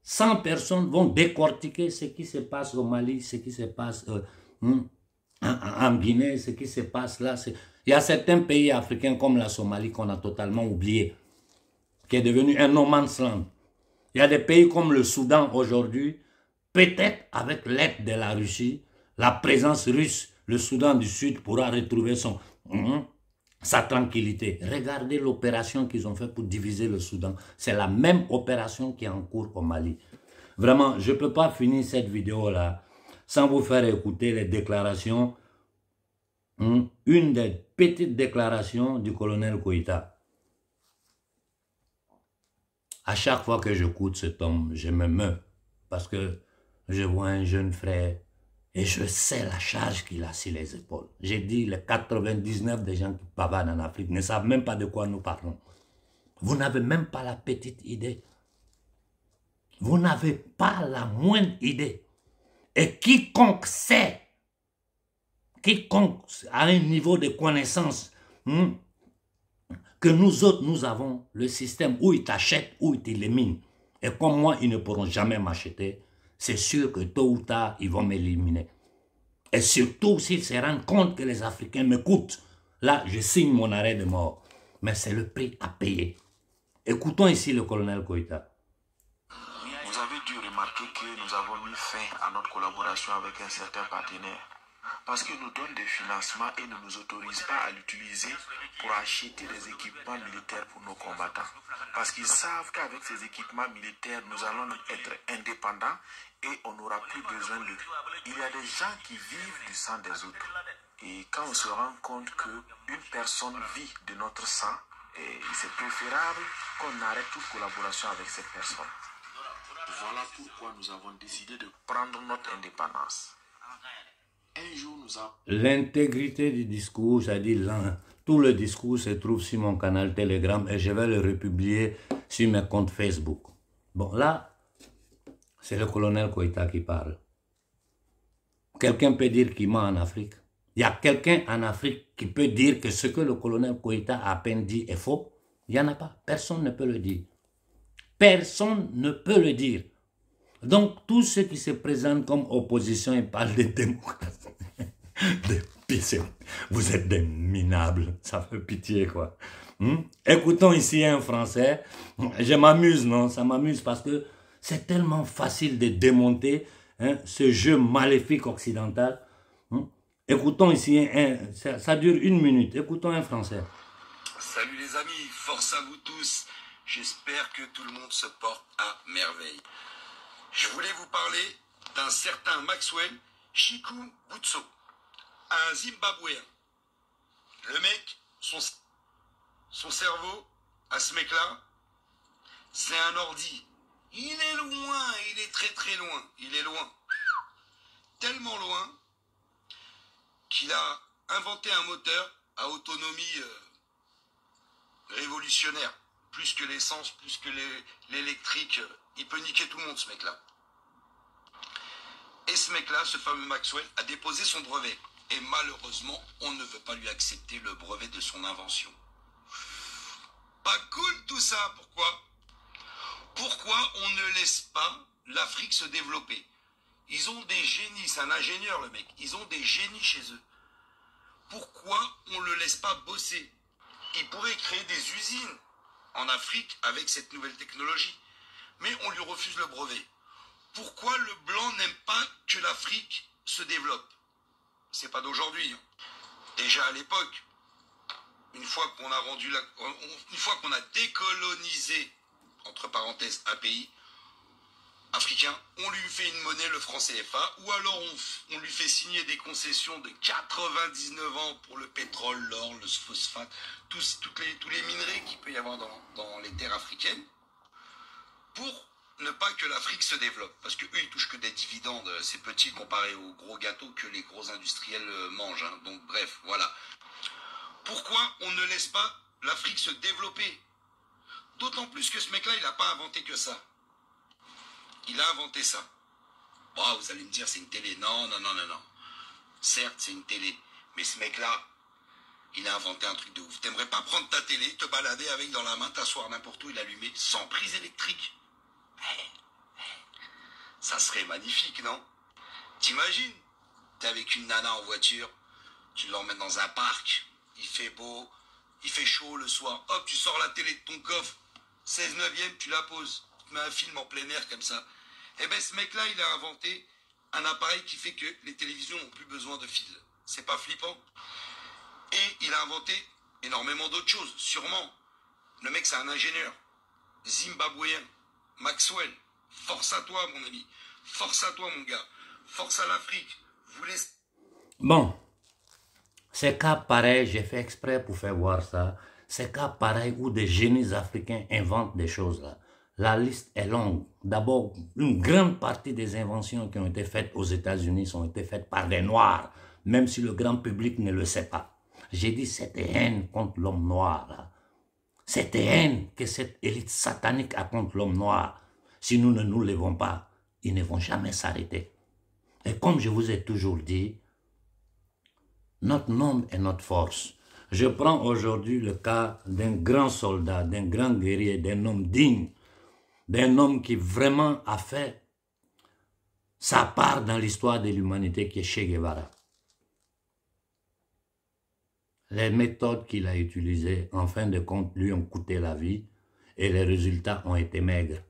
100 personnes vont décortiquer ce qui se passe au Mali, ce qui se passe en Guinée, ce qui se passe là. Il y a certains pays africains comme la Somalie qu'on a totalement oublié, qui est devenu un no man's land. Il y a des pays comme le Soudan aujourd'hui, peut-être avec l'aide de la Russie, la présence russe, le Soudan du Sud pourra retrouver sa tranquillité. Regardez l'opération qu'ils ont fait pour diviser le Soudan. C'est la même opération qui est en cours au Mali. Vraiment, je ne peux pas finir cette vidéo-là sans vous faire écouter les déclarations, une des petites déclarations du colonel Koïta. À chaque fois que j'écoute cet homme, je me meus parce que je vois un jeune frère et je sais la charge qu'il a sur les épaules. J'ai dit, les 99 des gens qui bavardent en Afrique ne savent même pas de quoi nous parlons. Vous n'avez même pas la petite idée. Vous n'avez pas la moindre idée. Et quiconque sait, quiconque a un niveau de connaissance que nous autres, nous avons le système où ils t'achètent, où ils t'éliminent. Et comme moi, ils ne pourront jamais m'acheter, c'est sûr que tôt ou tard, ils vont m'éliminer. Et surtout, s'ils se rendent compte que les Africains m'écoutent, là, je signe mon arrêt de mort. Mais c'est le prix à payer. Écoutons ici le colonel Koïta. Vous avez dû remarquer que nous avons mis fin à notre collaboration avec un certain partenaire parce qu'il nous donne des financements et ne nous autorise pas à l'utiliser pour acheter des équipements militaires pour nos combattants. Parce qu'ils savent qu'avec ces équipements militaires, nous allons être indépendants et on n'aura plus besoin d'eux. Il y a des gens qui vivent du sang des autres. Et quand on se rend compte qu'une personne vit de notre sang, c'est préférable qu'on arrête toute collaboration avec cette personne. Voilà pourquoi nous avons décidé de prendre notre indépendance. Un jour, nous avons... L'intégrité du discours, c'est-à-dire tout le discours se trouve sur mon canal Telegram et je vais le republier sur mes comptes Facebook. Bon, là, c'est le colonel Koïta qui parle. Quelqu'un peut dire qu'il ment en Afrique. Il y a quelqu'un en Afrique qui peut dire que ce que le colonel Koïta a à peine dit est faux. Il n'y en a pas. Personne ne peut le dire. Personne ne peut le dire. Donc, tous ceux qui se présentent comme opposition et parlent de démocratie, vous êtes des minables. Ça fait pitié, quoi. Écoutons ici un Français. Je m'amuse, non? Ça m'amuse parce que c'est tellement facile de démonter ce jeu maléfique occidental. Écoutons ici, ça dure 1 minute. Écoutons un Français. Salut les amis, force à vous tous. J'espère que tout le monde se porte à merveille. Je voulais vous parler d'un certain Maxwell Chiku Butso, un Zimbabwéen. Le mec, son cerveau, à ce mec-là, c'est un ordi. Il est loin, il est très très loin. Il est loin. Tellement loin qu'il a inventé un moteur à autonomie révolutionnaire. Plus que l'essence, plus que l'électrique. Il peut niquer tout le monde, ce mec-là. Et ce mec-là, ce fameux Maxwell, a déposé son brevet. Et malheureusement, on ne veut pas lui accepter le brevet de son invention. Pas cool tout ça, pourquoi? Pourquoi on ne laisse pas l'Afrique se développer? Ils ont des génies, c'est un ingénieur le mec. Ils ont des génies chez eux. Pourquoi on ne le laisse pas bosser? Ils pourraient créer des usines en Afrique avec cette nouvelle technologie. Mais on lui refuse le brevet. Pourquoi le blanc n'aime pas que l'Afrique se développe? C'est pas d'aujourd'hui. Déjà à l'époque, une fois qu'on a décolonisé, entre parenthèses, un pays africain, on lui fait une monnaie, le franc CFA, ou alors on lui fait signer des concessions de 99 ans pour le pétrole, l'or, le phosphate, tous les minerais qu'il peut y avoir dans les terres africaines, pour ne pas que l'Afrique se développe. Parce qu'eux, ils touchent que des dividendes, c'est petit comparé aux gros gâteaux que les gros industriels mangent. Donc bref, voilà. Pourquoi on ne laisse pas l'Afrique se développer? D'autant plus que ce mec-là, il n'a pas inventé que ça. Il a inventé ça. Bon, vous allez me dire, c'est une télé. Non. Certes, c'est une télé. Mais ce mec-là, il a inventé un truc de ouf. T'aimerais pas prendre ta télé, te balader avec dans la main, t'asseoir n'importe où et l'allumer sans prise électrique? Ça serait magnifique, non? T'imagines? T'es avec une nana en voiture, tu l'emmènes dans un parc, il fait beau, il fait chaud le soir. Hop, tu sors la télé de ton coffre, 16/9, tu la poses. Tu mets un film en plein air comme ça. Eh ben ce mec-là, il a inventé un appareil qui fait que les télévisions n'ont plus besoin de fil. C'est pas flippant? Et il a inventé énormément d'autres choses, sûrement. Le mec, c'est un ingénieur. Zimbabwéen. Maxwell. Force à toi, mon ami. Force à toi, mon gars. Force à l'Afrique. Vous laissez... Bon. Ces cas pareils, j'ai fait exprès pour faire voir ça. Ces cas pareils où des génies africains inventent des choses là. La liste est longue. D'abord, une grande partie des inventions qui ont été faites aux États-Unis ont été faites par des Noirs, même si le grand public ne le sait pas. J'ai dit cette haine contre l'homme noir, là. Cette haine que cette élite satanique a contre l'homme noir. Si nous ne nous levons pas, ils ne vont jamais s'arrêter. Et comme je vous ai toujours dit, notre nombre est notre force. Je prends aujourd'hui le cas d'un grand soldat, d'un grand guerrier, d'un homme digne. d'un homme qui vraiment a fait sa part dans l'histoire de l'humanité, qui est Che Guevara. Les méthodes qu'il a utilisées, en fin de compte, lui ont coûté la vie et les résultats ont été maigres.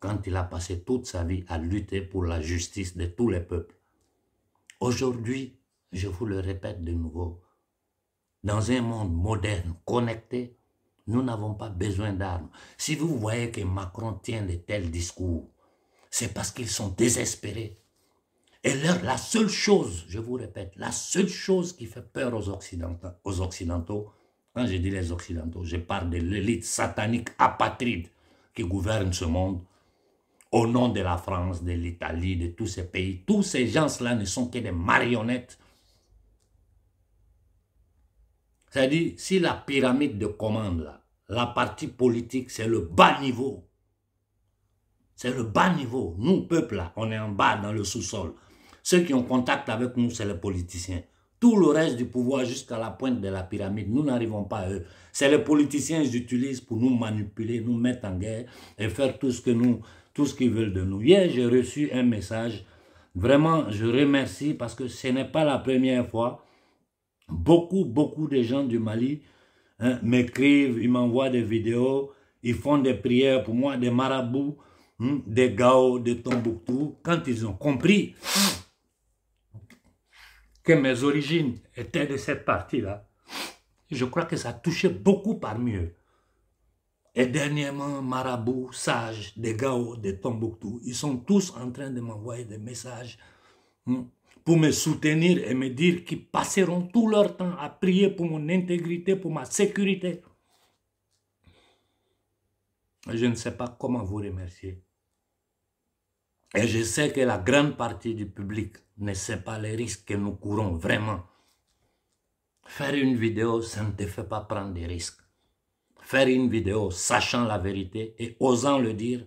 Quand il a passé toute sa vie à lutter pour la justice de tous les peuples. Aujourd'hui, je vous le répète de nouveau, dans un monde moderne, connecté, nous n'avons pas besoin d'armes. Si vous voyez que Macron tient de tels discours, c'est parce qu'ils sont désespérés. Et la seule chose, je vous répète, la seule chose qui fait peur aux Occidentaux, quand je dis les Occidentaux, je parle de l'élite satanique apatride qui gouverne ce monde, au nom de la France, de l'Italie, de tous ces pays. Tous ces gens-là ne sont que des marionnettes. C'est-à-dire, si la pyramide de commande, là, la partie politique, c'est le bas niveau. C'est le bas niveau. Nous, peuple, là, on est en bas dans le sous-sol. Ceux qui ont contact avec nous, c'est les politiciens. Tout le reste du pouvoir jusqu'à la pointe de la pyramide, nous n'arrivons pas à eux. C'est les politiciens qu'ils utilisent pour nous manipuler, nous mettre en guerre et faire tout ce qu'ils veulent de nous. Hier, j'ai reçu un message. Vraiment, je remercie parce que ce n'est pas la première fois. Beaucoup de gens du Mali m'écrivent, ils m'envoient des vidéos, ils font des prières pour moi, des marabouts, des Gao, de Tombouctou, quand ils ont compris que mes origines étaient de cette partie-là. Je crois que ça a touché beaucoup parmi eux. Et dernièrement, marabouts, sages, des Gao, de Tombouctou, ils sont tous en train de m'envoyer des messages pour me soutenir et me dire qu'ils passeront tout leur temps à prier pour mon intégrité, pour ma sécurité. Je ne sais pas comment vous remercier. Et je sais que la grande partie du public ne sait pas les risques que nous courons vraiment. Faire une vidéo, ça ne te fait pas prendre des risques. Faire une vidéo sachant la vérité et osant le dire,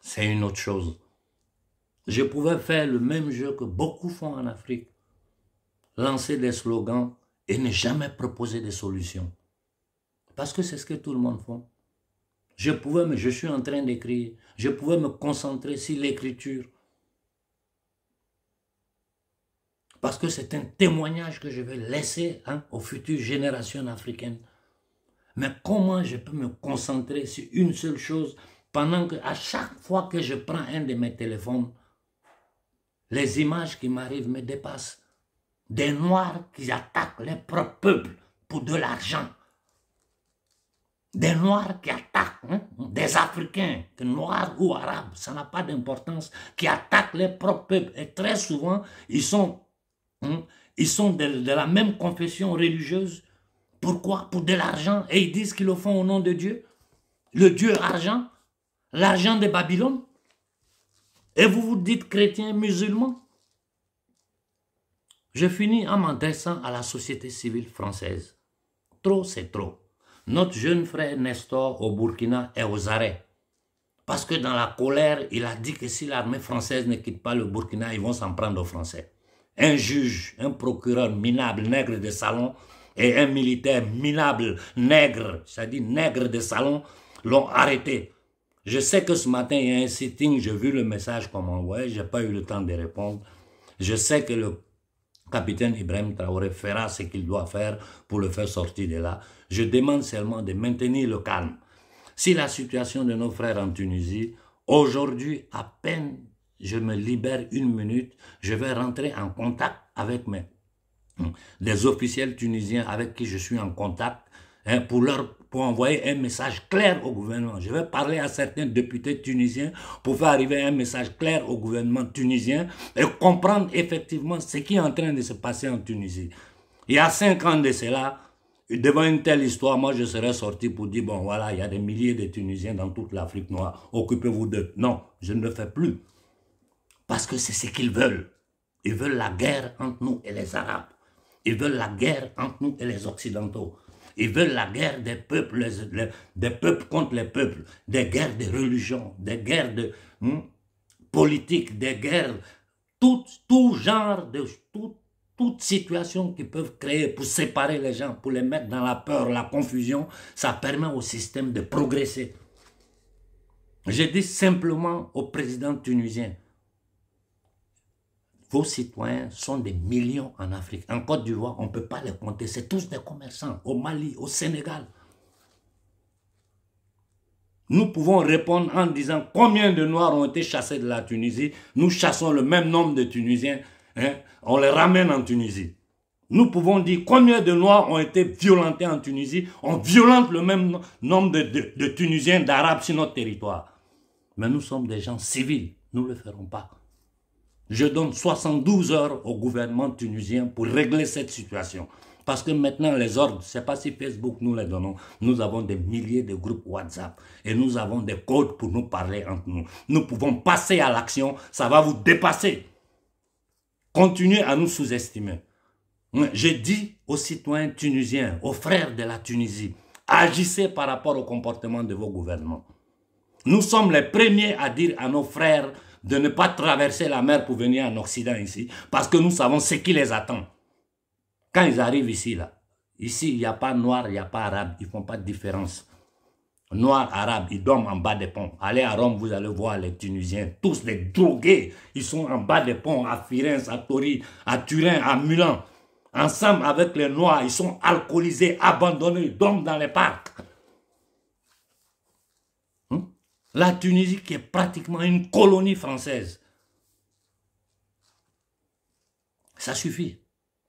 c'est une autre chose. Je pouvais faire le même jeu que beaucoup font en Afrique. Lancer des slogans et ne jamais proposer des solutions. Parce que c'est ce que tout le monde fait. Je suis en train d'écrire, je pouvais me concentrer sur l'écriture. Parce que c'est un témoignage que je vais laisser aux futures générations africaines. Mais comment je peux me concentrer sur une seule chose pendant que à chaque fois que je prends un de mes téléphones, les images qui m'arrivent me dépassent. Des Noirs qui attaquent les propres peuples pour de l'argent. Des Noirs qui attaquent, des Africains, Noirs ou Arabes, ça n'a pas d'importance, qui attaquent les propres peuples. Et très souvent, ils sont de la même confession religieuse. Pourquoi? Pour de l'argent. Et ils disent qu'ils le font au nom de Dieu. Le Dieu argent, l'argent de Babylone. Et vous vous dites chrétien, musulman. Je finis en m'adressant à la société civile française. Trop, c'est trop. Notre jeune frère Nestor au Burkina est aux arrêts. Parce que dans la colère, il a dit que si l'armée française ne quitte pas le Burkina, ils vont s'en prendre aux Français. Un juge, un procureur minable, nègre de salon, et un militaire minable, nègre, c'est-à-dire nègre de salon, l'ont arrêté. Je sais que ce matin, il y a un sitting, j'ai vu le message qu'on m'envoie, je n'ai pas eu le temps de répondre. Je sais que le capitaine Ibrahim Traoré fera ce qu'il doit faire pour le faire sortir de là. Je demande seulement de maintenir le calme. Si la situation de nos frères en Tunisie, aujourd'hui, à peine je me libère une minute, je vais rentrer en contact avec des officiels tunisiens avec qui je suis en contact pour envoyer un message clair au gouvernement. Je vais parler à certains députés tunisiens pour faire arriver un message clair au gouvernement tunisien et comprendre effectivement ce qui est en train de se passer en Tunisie. Il y a 5 ans de cela, devant une telle histoire, moi je serais sorti pour dire, bon voilà, il y a des milliers de Tunisiens dans toute l'Afrique noire, occupez-vous d'eux. Non, je ne le fais plus. Parce que c'est ce qu'ils veulent. Ils veulent la guerre entre nous et les Arabes. Ils veulent la guerre entre nous et les Occidentaux. Ils veulent la guerre des peuples, des peuples contre les peuples, des guerres de religion, des guerres de politique, des guerres, tout genre de... Toute situation qu'ils peuvent créer pour séparer les gens, pour les mettre dans la peur, la confusion, ça permet au système de progresser. J'ai dit simplement au président tunisien, vos citoyens sont des millions en Afrique. En Côte d'Ivoire, on ne peut pas les compter. C'est tous des commerçants. Au Mali, au Sénégal. Nous pouvons répondre en disant combien de Noirs ont été chassés de la Tunisie. Nous chassons le même nombre de Tunisiens. Hein, on les ramène en Tunisie. Nous pouvons dire combien de Noirs ont été violentés en Tunisie. On violente le même nombre de Tunisiens, d'Arabes sur notre territoire. Mais nous sommes des gens civils. Nous ne le ferons pas. Je donne 72 heures au gouvernement tunisien pour régler cette situation. Parce que maintenant, les ordres, je ne sais pas si Facebook nous les donnons, nous avons des milliers de groupes WhatsApp et nous avons des codes pour nous parler entre nous. Nous pouvons passer à l'action, ça va vous dépasser. Continuez à nous sous-estimer. Je dis aux citoyens tunisiens, aux frères de la Tunisie, agissez par rapport au comportement de vos gouvernements. Nous sommes les premiers à dire à nos frères de ne pas traverser la mer pour venir en Occident ici, parce que nous savons ce qui les attend. Quand ils arrivent ici, il n'y a pas noir, il n'y a pas arabe, ils ne font pas de différence. Noirs, arabes, ils dorment en bas des ponts. Allez à Rome, vous allez voir les Tunisiens, tous les drogués, ils sont en bas des ponts, à Firenze, à Tori, à Turin, à Milan. Ensemble avec les Noirs, ils sont alcoolisés, abandonnés, ils dorment dans les parcs. La Tunisie qui est pratiquement une colonie française. Ça suffit,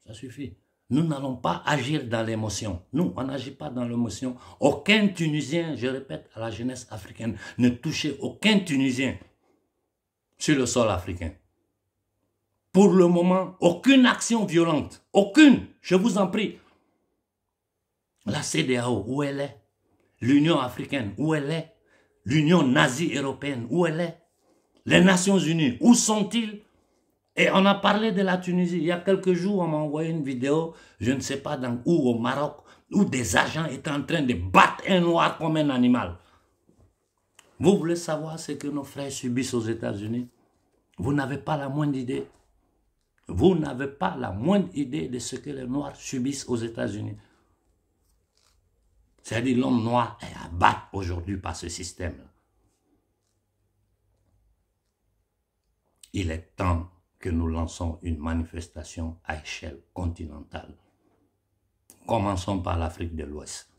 ça suffit. Nous n'allons pas agir dans l'émotion. Nous, on n'agit pas dans l'émotion. Aucun Tunisien, je répète à la jeunesse africaine, ne touchez aucun Tunisien sur le sol africain. Pour le moment, aucune action violente. Aucune, je vous en prie. La CEDEAO, où elle est? L'Union africaine, où elle est? L'Union nazie européenne, où elle est? Les Nations unies, où sont-ils? Et on a parlé de la Tunisie. Il y a quelques jours, on m'a envoyé une vidéo, je ne sais pas dans où, au Maroc, où des agents étaient en train de battre un noir comme un animal. Vous voulez savoir ce que nos frères subissent aux États-Unis? Vous n'avez pas la moindre idée. Vous n'avez pas la moindre idée de ce que les noirs subissent aux États-Unis. C'est-à-dire l'homme noir est abattu aujourd'hui par ce système. Il est temps que nous lançons une manifestation à échelle continentale. Commençons par l'Afrique de l'Ouest.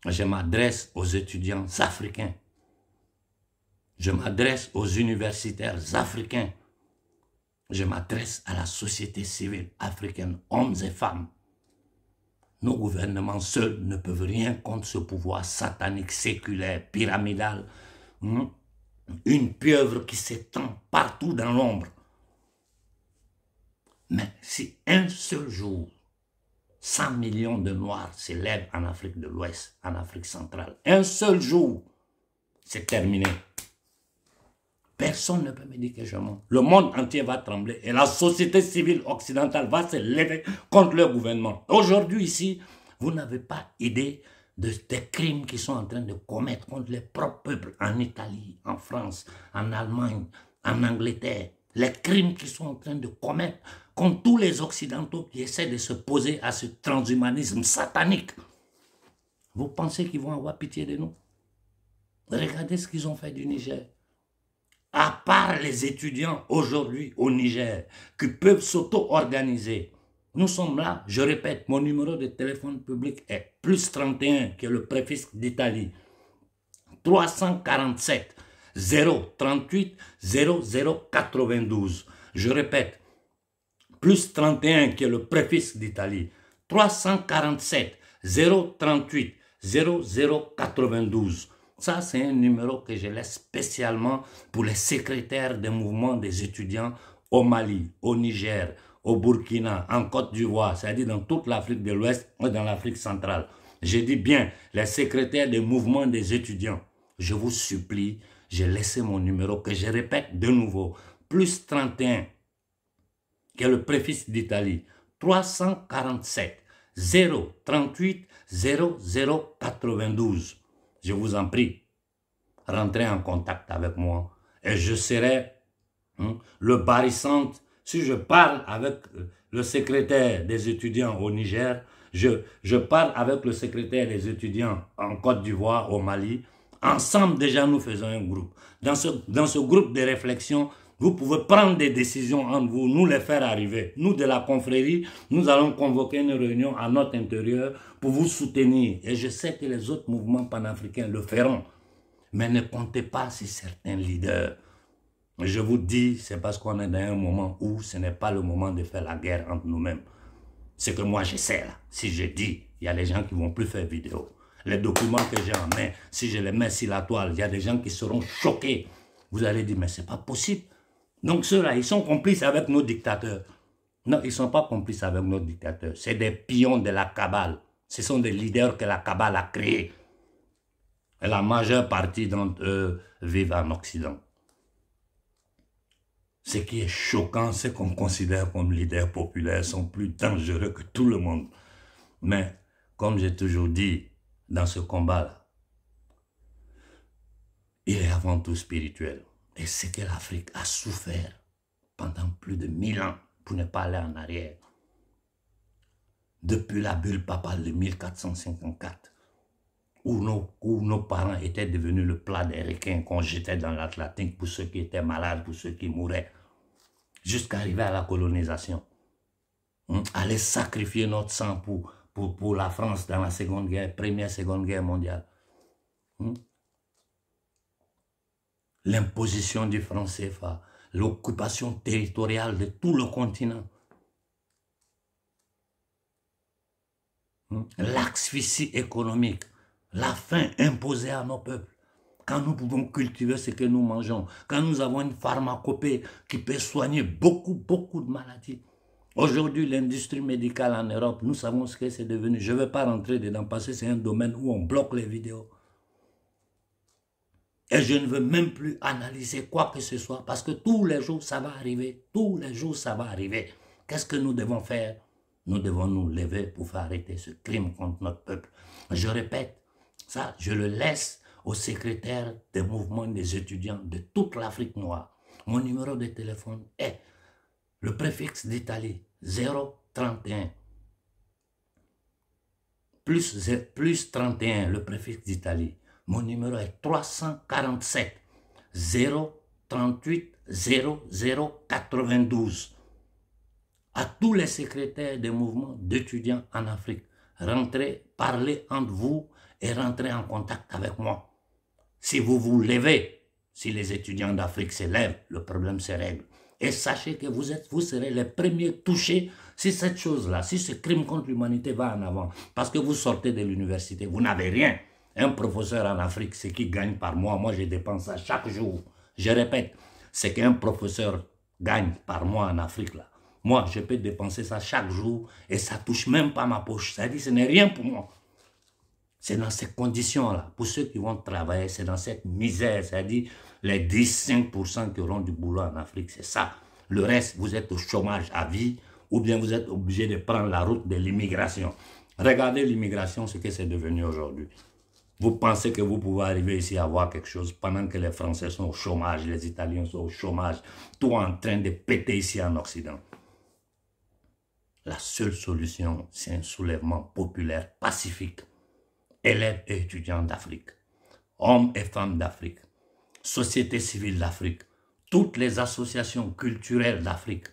Je m'adresse aux étudiants africains. Je m'adresse aux universitaires africains. Je m'adresse à la société civile africaine, hommes et femmes. Nos gouvernements seuls ne peuvent rien contre ce pouvoir satanique, séculaire, pyramidal. Une pieuvre qui s'étend partout dans l'ombre. Mais si un seul jour, 100 millions de Noirs s'élèvent en Afrique de l'Ouest, en Afrique centrale, un seul jour, c'est terminé. Personne ne peut me dire que je mens. Le monde entier va trembler et la société civile occidentale va se lever contre le gouvernement. Aujourd'hui ici, vous n'avez pas idée des crimes qu'ils sont en train de commettre contre les propres peuples en Italie, en France, en Allemagne, en Angleterre. Les crimes qu'ils sont en train de commettre contre tous les Occidentaux qui essaient de se poser à ce transhumanisme satanique. Vous pensez qu'ils vont avoir pitié de nous? Regardez ce qu'ils ont fait du Niger. À part les étudiants aujourd'hui au Niger qui peuvent s'auto-organiser, nous sommes là, je répète, mon numéro de téléphone public est +31, qui est le préfixe d'Italie. 347 038 0092. Je répète, +31, qui est le préfixe d'Italie. 347 038 0092. Ça, c'est un numéro que je laisse spécialement pour les secrétaires des mouvements des étudiants au Mali, au Niger, au Burkina, en Côte d'Ivoire, c'est-à-dire dans toute l'Afrique de l'Ouest et dans l'Afrique centrale. Je dis bien, les secrétaires des mouvements des étudiants, je vous supplie, j'ai laissé mon numéro que je répète de nouveau, +31, qui est le préfixe d'Italie, 347 038 0092. Je vous en prie, rentrez en contact avec moi et je serai le barycentre. Si je parle avec le secrétaire des étudiants au Niger, je parle avec le secrétaire des étudiants en Côte d'Ivoire, au Mali, Ensemble, déjà, nous faisons un groupe. Dans ce groupe de réflexion, vous pouvez prendre des décisions entre vous, nous les faire arriver. Nous, de la confrérie, nous allons convoquer une réunion à notre intérieur pour vous soutenir. Et je sais que les autres mouvements panafricains le feront. Mais ne comptez pas sur certains leaders. Je vous dis, c'est parce qu'on est dans un moment où ce n'est pas le moment de faire la guerre entre nous-mêmes. C'est que moi, j'essaie là. Si je dis, il y a des gens qui ne vont plus faire vidéo. Les documents que j'ai en main, si je les mets sur la toile, il y a des gens qui seront choqués. Vous allez dire, mais ce n'est pas possible. Donc ceux-là, ils sont complices avec nos dictateurs. Non, ils ne sont pas complices avec nos dictateurs. C'est des pions de la cabale. Ce sont des leaders que la cabale a créés. Et la majeure partie d'entre eux vivent en Occident. Ce qui est choquant, c'est qu'on considère comme leaders populaires sont plus dangereux que tout le monde. Mais, comme j'ai toujours dit, dans ce combat-là, il est avant tout spirituel. Et c'est que l'Afrique a souffert pendant plus de 1000 ans, pour ne pas aller en arrière. Depuis la bulle papale de 1454, où nos parents étaient devenus le plat des requins qu'on jetait dans l'Atlantique pour ceux qui étaient malades, pour ceux qui mouraient, jusqu'à arriver à la colonisation. Aller sacrifier notre sang pour la France dans la première, seconde guerre mondiale. L'imposition du franc CFA, l'occupation territoriale de tout le continent. L'asphyxie économique, la faim imposée à nos peuples. Quand nous pouvons cultiver ce que nous mangeons, quand nous avons une pharmacopée qui peut soigner beaucoup de maladies. Aujourd'hui, l'industrie médicale en Europe, nous savons ce que c'est devenu. Je ne vais pas rentrer dedans parce que c'est un domaine où on bloque les vidéos. Et je ne veux même plus analyser quoi que ce soit parce que tous les jours, ça va arriver. Tous les jours, ça va arriver. Qu'est-ce que nous devons faire? Nous devons nous lever pour faire arrêter ce crime contre notre peuple. Je répète, ça, je le laisse au secrétaire des mouvements des étudiants de toute l'Afrique noire. Mon numéro de téléphone est le préfixe d'Italie 031 plus 31, le préfixe d'Italie. Mon numéro est 347 038 0092. À tous les secrétaires des mouvements d'étudiants en Afrique, rentrez, parlez entre vous et rentrez en contact avec moi. Si vous vous levez, si les étudiants d'Afrique se lèvent, le problème se règle. Et sachez que vous serez les premiers touchés si cette chose-là, si ce crime contre l'humanité va en avant. Parce que vous sortez de l'université, vous n'avez rien. Un professeur en Afrique, ce qu'il gagne par mois, moi je dépense ça chaque jour. Je répète, c'est qu'un professeur gagne par mois en Afrique là. Moi, je peux dépenser ça chaque jour et ça ne touche même pas ma poche. Ça dit, ce n'est rien pour moi. C'est dans ces conditions-là, pour ceux qui vont travailler, c'est dans cette misère, c'est-à-dire les 10-5% qui auront du boulot en Afrique, c'est ça. Le reste, vous êtes au chômage à vie ou bien vous êtes obligé de prendre la route de l'immigration. Regardez l'immigration, ce que c'est devenu aujourd'hui. Vous pensez que vous pouvez arriver ici à avoir quelque chose pendant que les Français sont au chômage, les Italiens sont au chômage, tout en train de péter ici en Occident. La seule solution, c'est un soulèvement populaire pacifique. Élèves et étudiants d'Afrique, hommes et femmes d'Afrique, société civile d'Afrique, toutes les associations culturelles d'Afrique.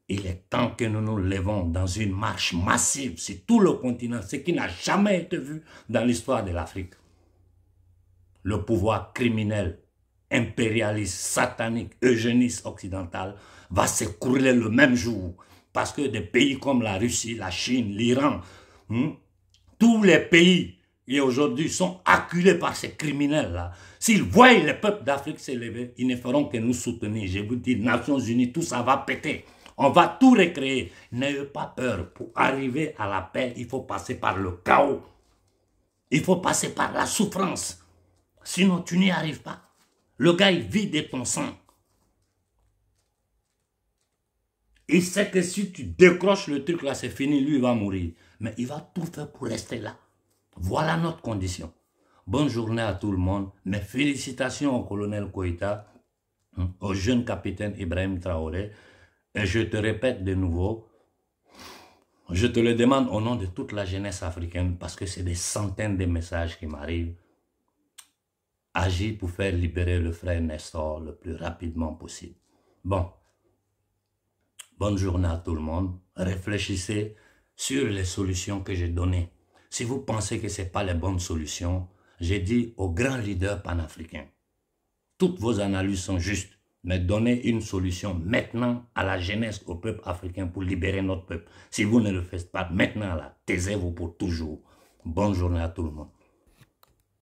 Il est temps que nous nous levons dans une marche massive sur tout le continent, ce qui n'a jamais été vu dans l'histoire de l'Afrique. Le pouvoir criminel, impérialiste, satanique, eugéniste occidental va s'écrouler le même jour. Parce que des pays comme la Russie, la Chine, l'Iran, tous les pays qui aujourd'hui sont acculés par ces criminels-là, s'ils voient les peuples d'Afrique s'élever, ils ne feront que nous soutenir. Je vous dis, Nations Unies, tout ça va péter. On va tout recréer. N'ayez pas peur. Pour arriver à la paix, il faut passer par le chaos. Il faut passer par la souffrance. Sinon, tu n'y arrives pas. Le gars, il vit de ton sang. Il sait que si tu décroches le truc là, c'est fini, lui il va mourir. Mais il va tout faire pour rester là. Voilà notre condition. Bonne journée à tout le monde. Mes félicitations au colonel Koïta, au jeune capitaine Ibrahim Traoré. Et je te répète de nouveau, je te le demande au nom de toute la jeunesse africaine parce que c'est des centaines de messages qui m'arrivent. agir pour faire libérer le frère Nestor le plus rapidement possible. Bon, bonne journée à tout le monde. Réfléchissez sur les solutions que j'ai données. Si vous pensez que ce n'est pas les bonnes solutions, j'ai dit aux grands leaders panafricains, toutes vos analyses sont justes, mais donnez une solution maintenant à la jeunesse, au peuple africain pour libérer notre peuple. Si vous ne le faites pas maintenant, là, taisez-vous pour toujours. Bonne journée à tout le monde.